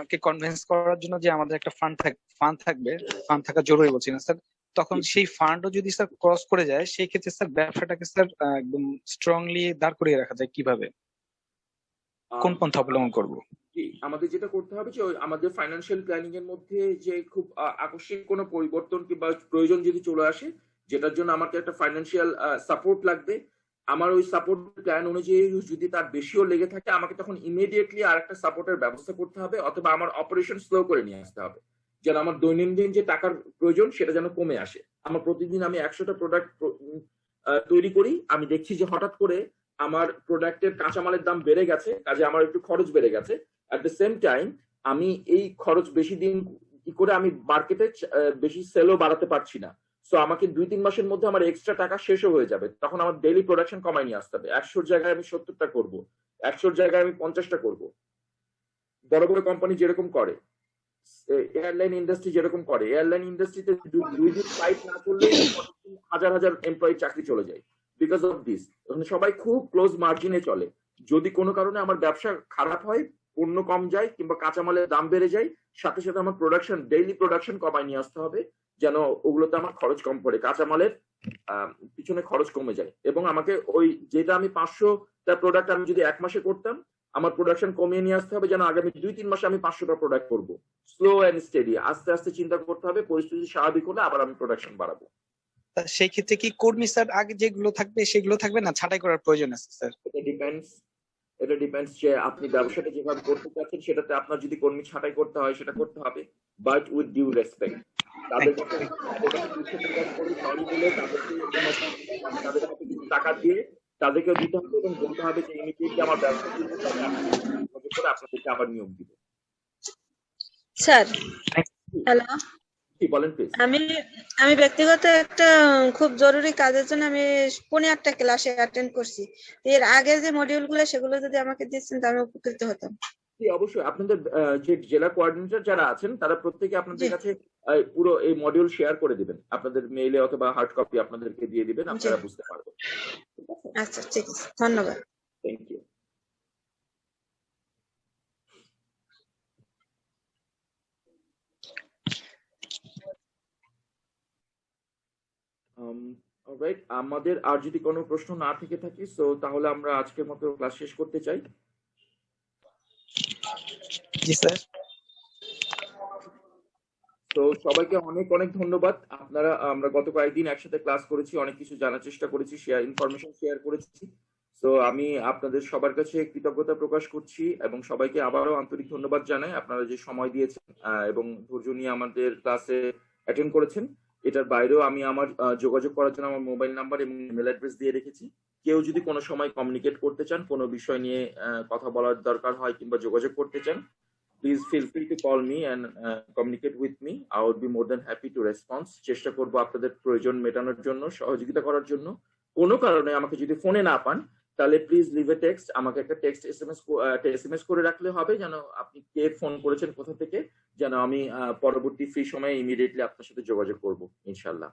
কে কনভিন্স করার জন্য যে আমাদের একটা ফান্ড থাকা জরুরি বলছি না স্যার, তখন সেই ফান্ডও যদি স্যার ক্রস করে যায় সেই ক্ষেত্রে স্যার ব্যবসাটাকে স্যার একদম স্ট্রংলি দাঁড় করিয়ে রাখা যায় কিভাবে, কোন পন্থা অবলম্বন করবো?
আমাদের যেটা করতে হবে যে আমাদের ফাইন্যান্সিয়াল প্ল্যানিং এর মধ্যে যে খুব আকস্মিক কোনো পরিবর্তন কিংবা প্রয়োজন যদি চলে আসে যেটার জন্য আমাকে একটা ফাইন্যান্সিয়াল সাপোর্ট লাগবে, আমার ওই সাপোর্ট প্ল্যান অনুযায়ী যদি তার বেশিও লেগে থাকে আমাকে তখন ইমিডিয়েটলি আর একটা সাপোর্টের ব্যবস্থা করতে হবে, অথবা আমার অপারেশন স্লো করে নিয়ে আসতে হবে, যেন আমার দৈনন্দিন যে টাকার প্রয়োজন সেটা যেন কমে আসে। আমার প্রতিদিন আমি 100টা প্রোডাক্ট তৈরি করি, আমি দেখছি যে হঠাৎ করে আমার প্রোডাক্টের কাঁচামালের দাম বেড়ে গেছে, কাজে আমার একটু খরচ বেড়ে গেছে, অ্যাট দ্য সেম টাইম আমি এই খরচ বেশি দিন কি করে আমি মার্কেটে বেশি সেলও বাড়াতে পারছি না, সো আমাকে 2-3 মাসের মধ্যে আমার এক্সট্রা টাকা শেষও হয়ে যাবে, তখন আমার ডেইলি প্রোডাকশন কমাই নিয়ে আসতে হবে, 100 জায়গায় আমি 70টা করবো, 100 জায়গায় আমি 50টা করবো, বড় বড় কোম্পানি যেরকম করে। এয়ারলাইন ইন্ডাস্ট্রি যেরকম করে, এয়ারলাইন ইন্ডাস্ট্রিতে 2 দিন ফ্লাইট না করলে হাজার হাজার এমপ্লয়ি চাকরি চলে যায় বিকজ অফ দিস। ওখানে সবাই খুব ক্লোজ মার্জিনে চলে। যদি কোনো কারণে আমার ব্যবসা খারাপ হয়, পণ্য কম যায় কিংবা কাঁচামালের দাম বেড়ে যায়, সাথে সাথে আমার ডেইলি প্রোডাকশন কমায় নিয়ে আসতে হবে যেন ওগুলোতে আমার খরচ কম পড়ে, কাঁচামালের পিছনে খরচ কমে যায়। এবং আমাকে ওই যেটা আমি 500টা প্রোডাক্ট আমি যদি 1 মাসে করতাম, আমার প্রোডাকশন কমিয়ে নিয়ে আসতে হবে যেন আগামী 2-3 মাসে আমি 500টা প্রোডাক্ট করবো। স্লো অ্যান্ড স্টেডি, আস্তে আস্তে চিন্তা করতে হবে, পরিস্থিতি স্বাভাবিক হলে আবার আমি প্রোডাকশন বাড়াবো।
তা সেই ক্ষেত্রে কি কর্মী স্যার আগে যেগুলো থাকবে সেগুলো থাকবে না, ছাঁটাই করার প্রয়োজন আছে স্যার?
এটা ডিপেন্ডস যে আপনি ব্যবসাটা যেভাবে করতে চাচ্ছেন সেটাতে আপনার যদি কর্মী ছাঁটাই করতে হয় সেটা করতে হবে, বাট উইথ ডিউ রেসপেক্ট। তাদের কাছে তাদের কাছে কিছু টাকা দিয়ে তাদেরকেও দিতে হবে এবং বলতে হবে যে ইমিডিয়েটলি আমার ব্যবসা করে আপনাদেরকে আবার নিয়োগ দিব।
স্যার হ্যালো,
কি বলেন প্লিজ?
আমি ব্যক্তিগত একটা খুব জরুরি কাজের জন্য আমি 15টা ক্লাসে অ্যাটেন্ড করছি। এর আগে যে মডিউল গুলো সেগুলো যদি আমাকে দিচ্ছেন তাহলে আমি উপকৃত হতাম।
অবশ্যই আপনাদের যে জেলা কোঅর্ডিনেটর যারা আছেন তারা প্রত্যেকে আপনাদের কাছে পুরো এই মডিউল শেয়ার করে দিবেন, আপনাদের মেইলে অথবা হার্ড কপি আপনাদেরকে দিয়ে দিবেন, আপনারা বুঝতে পারবেন।
আচ্ছা ঠিক আছে, ধন্যবাদ।
Thank you. অলরাইট, আমাদের আর যদি কোনো প্রশ্ন না থেকে থাকে সো তাহলে আমরা আজকের মতো ক্লাস শেষ করতে চাই।
জি স্যার।
তো সবাইকে অনেক অনেক ধন্যবাদ। আমরা গত কয়েকদিন একসাথে ক্লাস করেছি, অনেক কিছু জানার চেষ্টা করেছি, ইনফরমেশন শেয়ার করেছি। তো আমি আপনাদের সবার কাছে কৃতজ্ঞতা প্রকাশ করছি এবং সবাইকে আবারও আন্তরিক ধন্যবাদ জানাই আপনারা যে সময় দিয়েছেন এবং ধৈর্য নিয়ে আমাদের ক্লাসে অ্যাটেন্ড করেছেন। এটার বাইরেও আমি আমার যোগাযোগ করার জন্য আমার মোবাইল নাম্বার এবং ইমেল অ্যাড্রেস দিয়ে রেখেছি। কেউ যদি কোনো সময় কমিউনিকেট করতে চান, কোনো বিষয় নিয়ে কথা বলার দরকার হয় কিংবা যোগাযোগ করতে চান, please feel free to call me and communicate with me. I would be more than happy to respond. চেষ্টা করব আপনাদের প্রয়োজন মেটানোর জন্য, সহযোগিতা করার জন্য। কোনো কারণে আমাকে যদি ফোনে না পান তাহলে প্লিজ লিভ এ টেক্সট, আমাকে একটা টেক্সট এসএমএস করে রাখলে হবে যেন আপনি কে ফোন করেছেন কোথা থেকে, যেন আমি পরবর্তী ফ্রি সময়ে ইমিডিয়েটলি আপনার সাথে যোগাযোগ করব ইনশাআল্লাহ।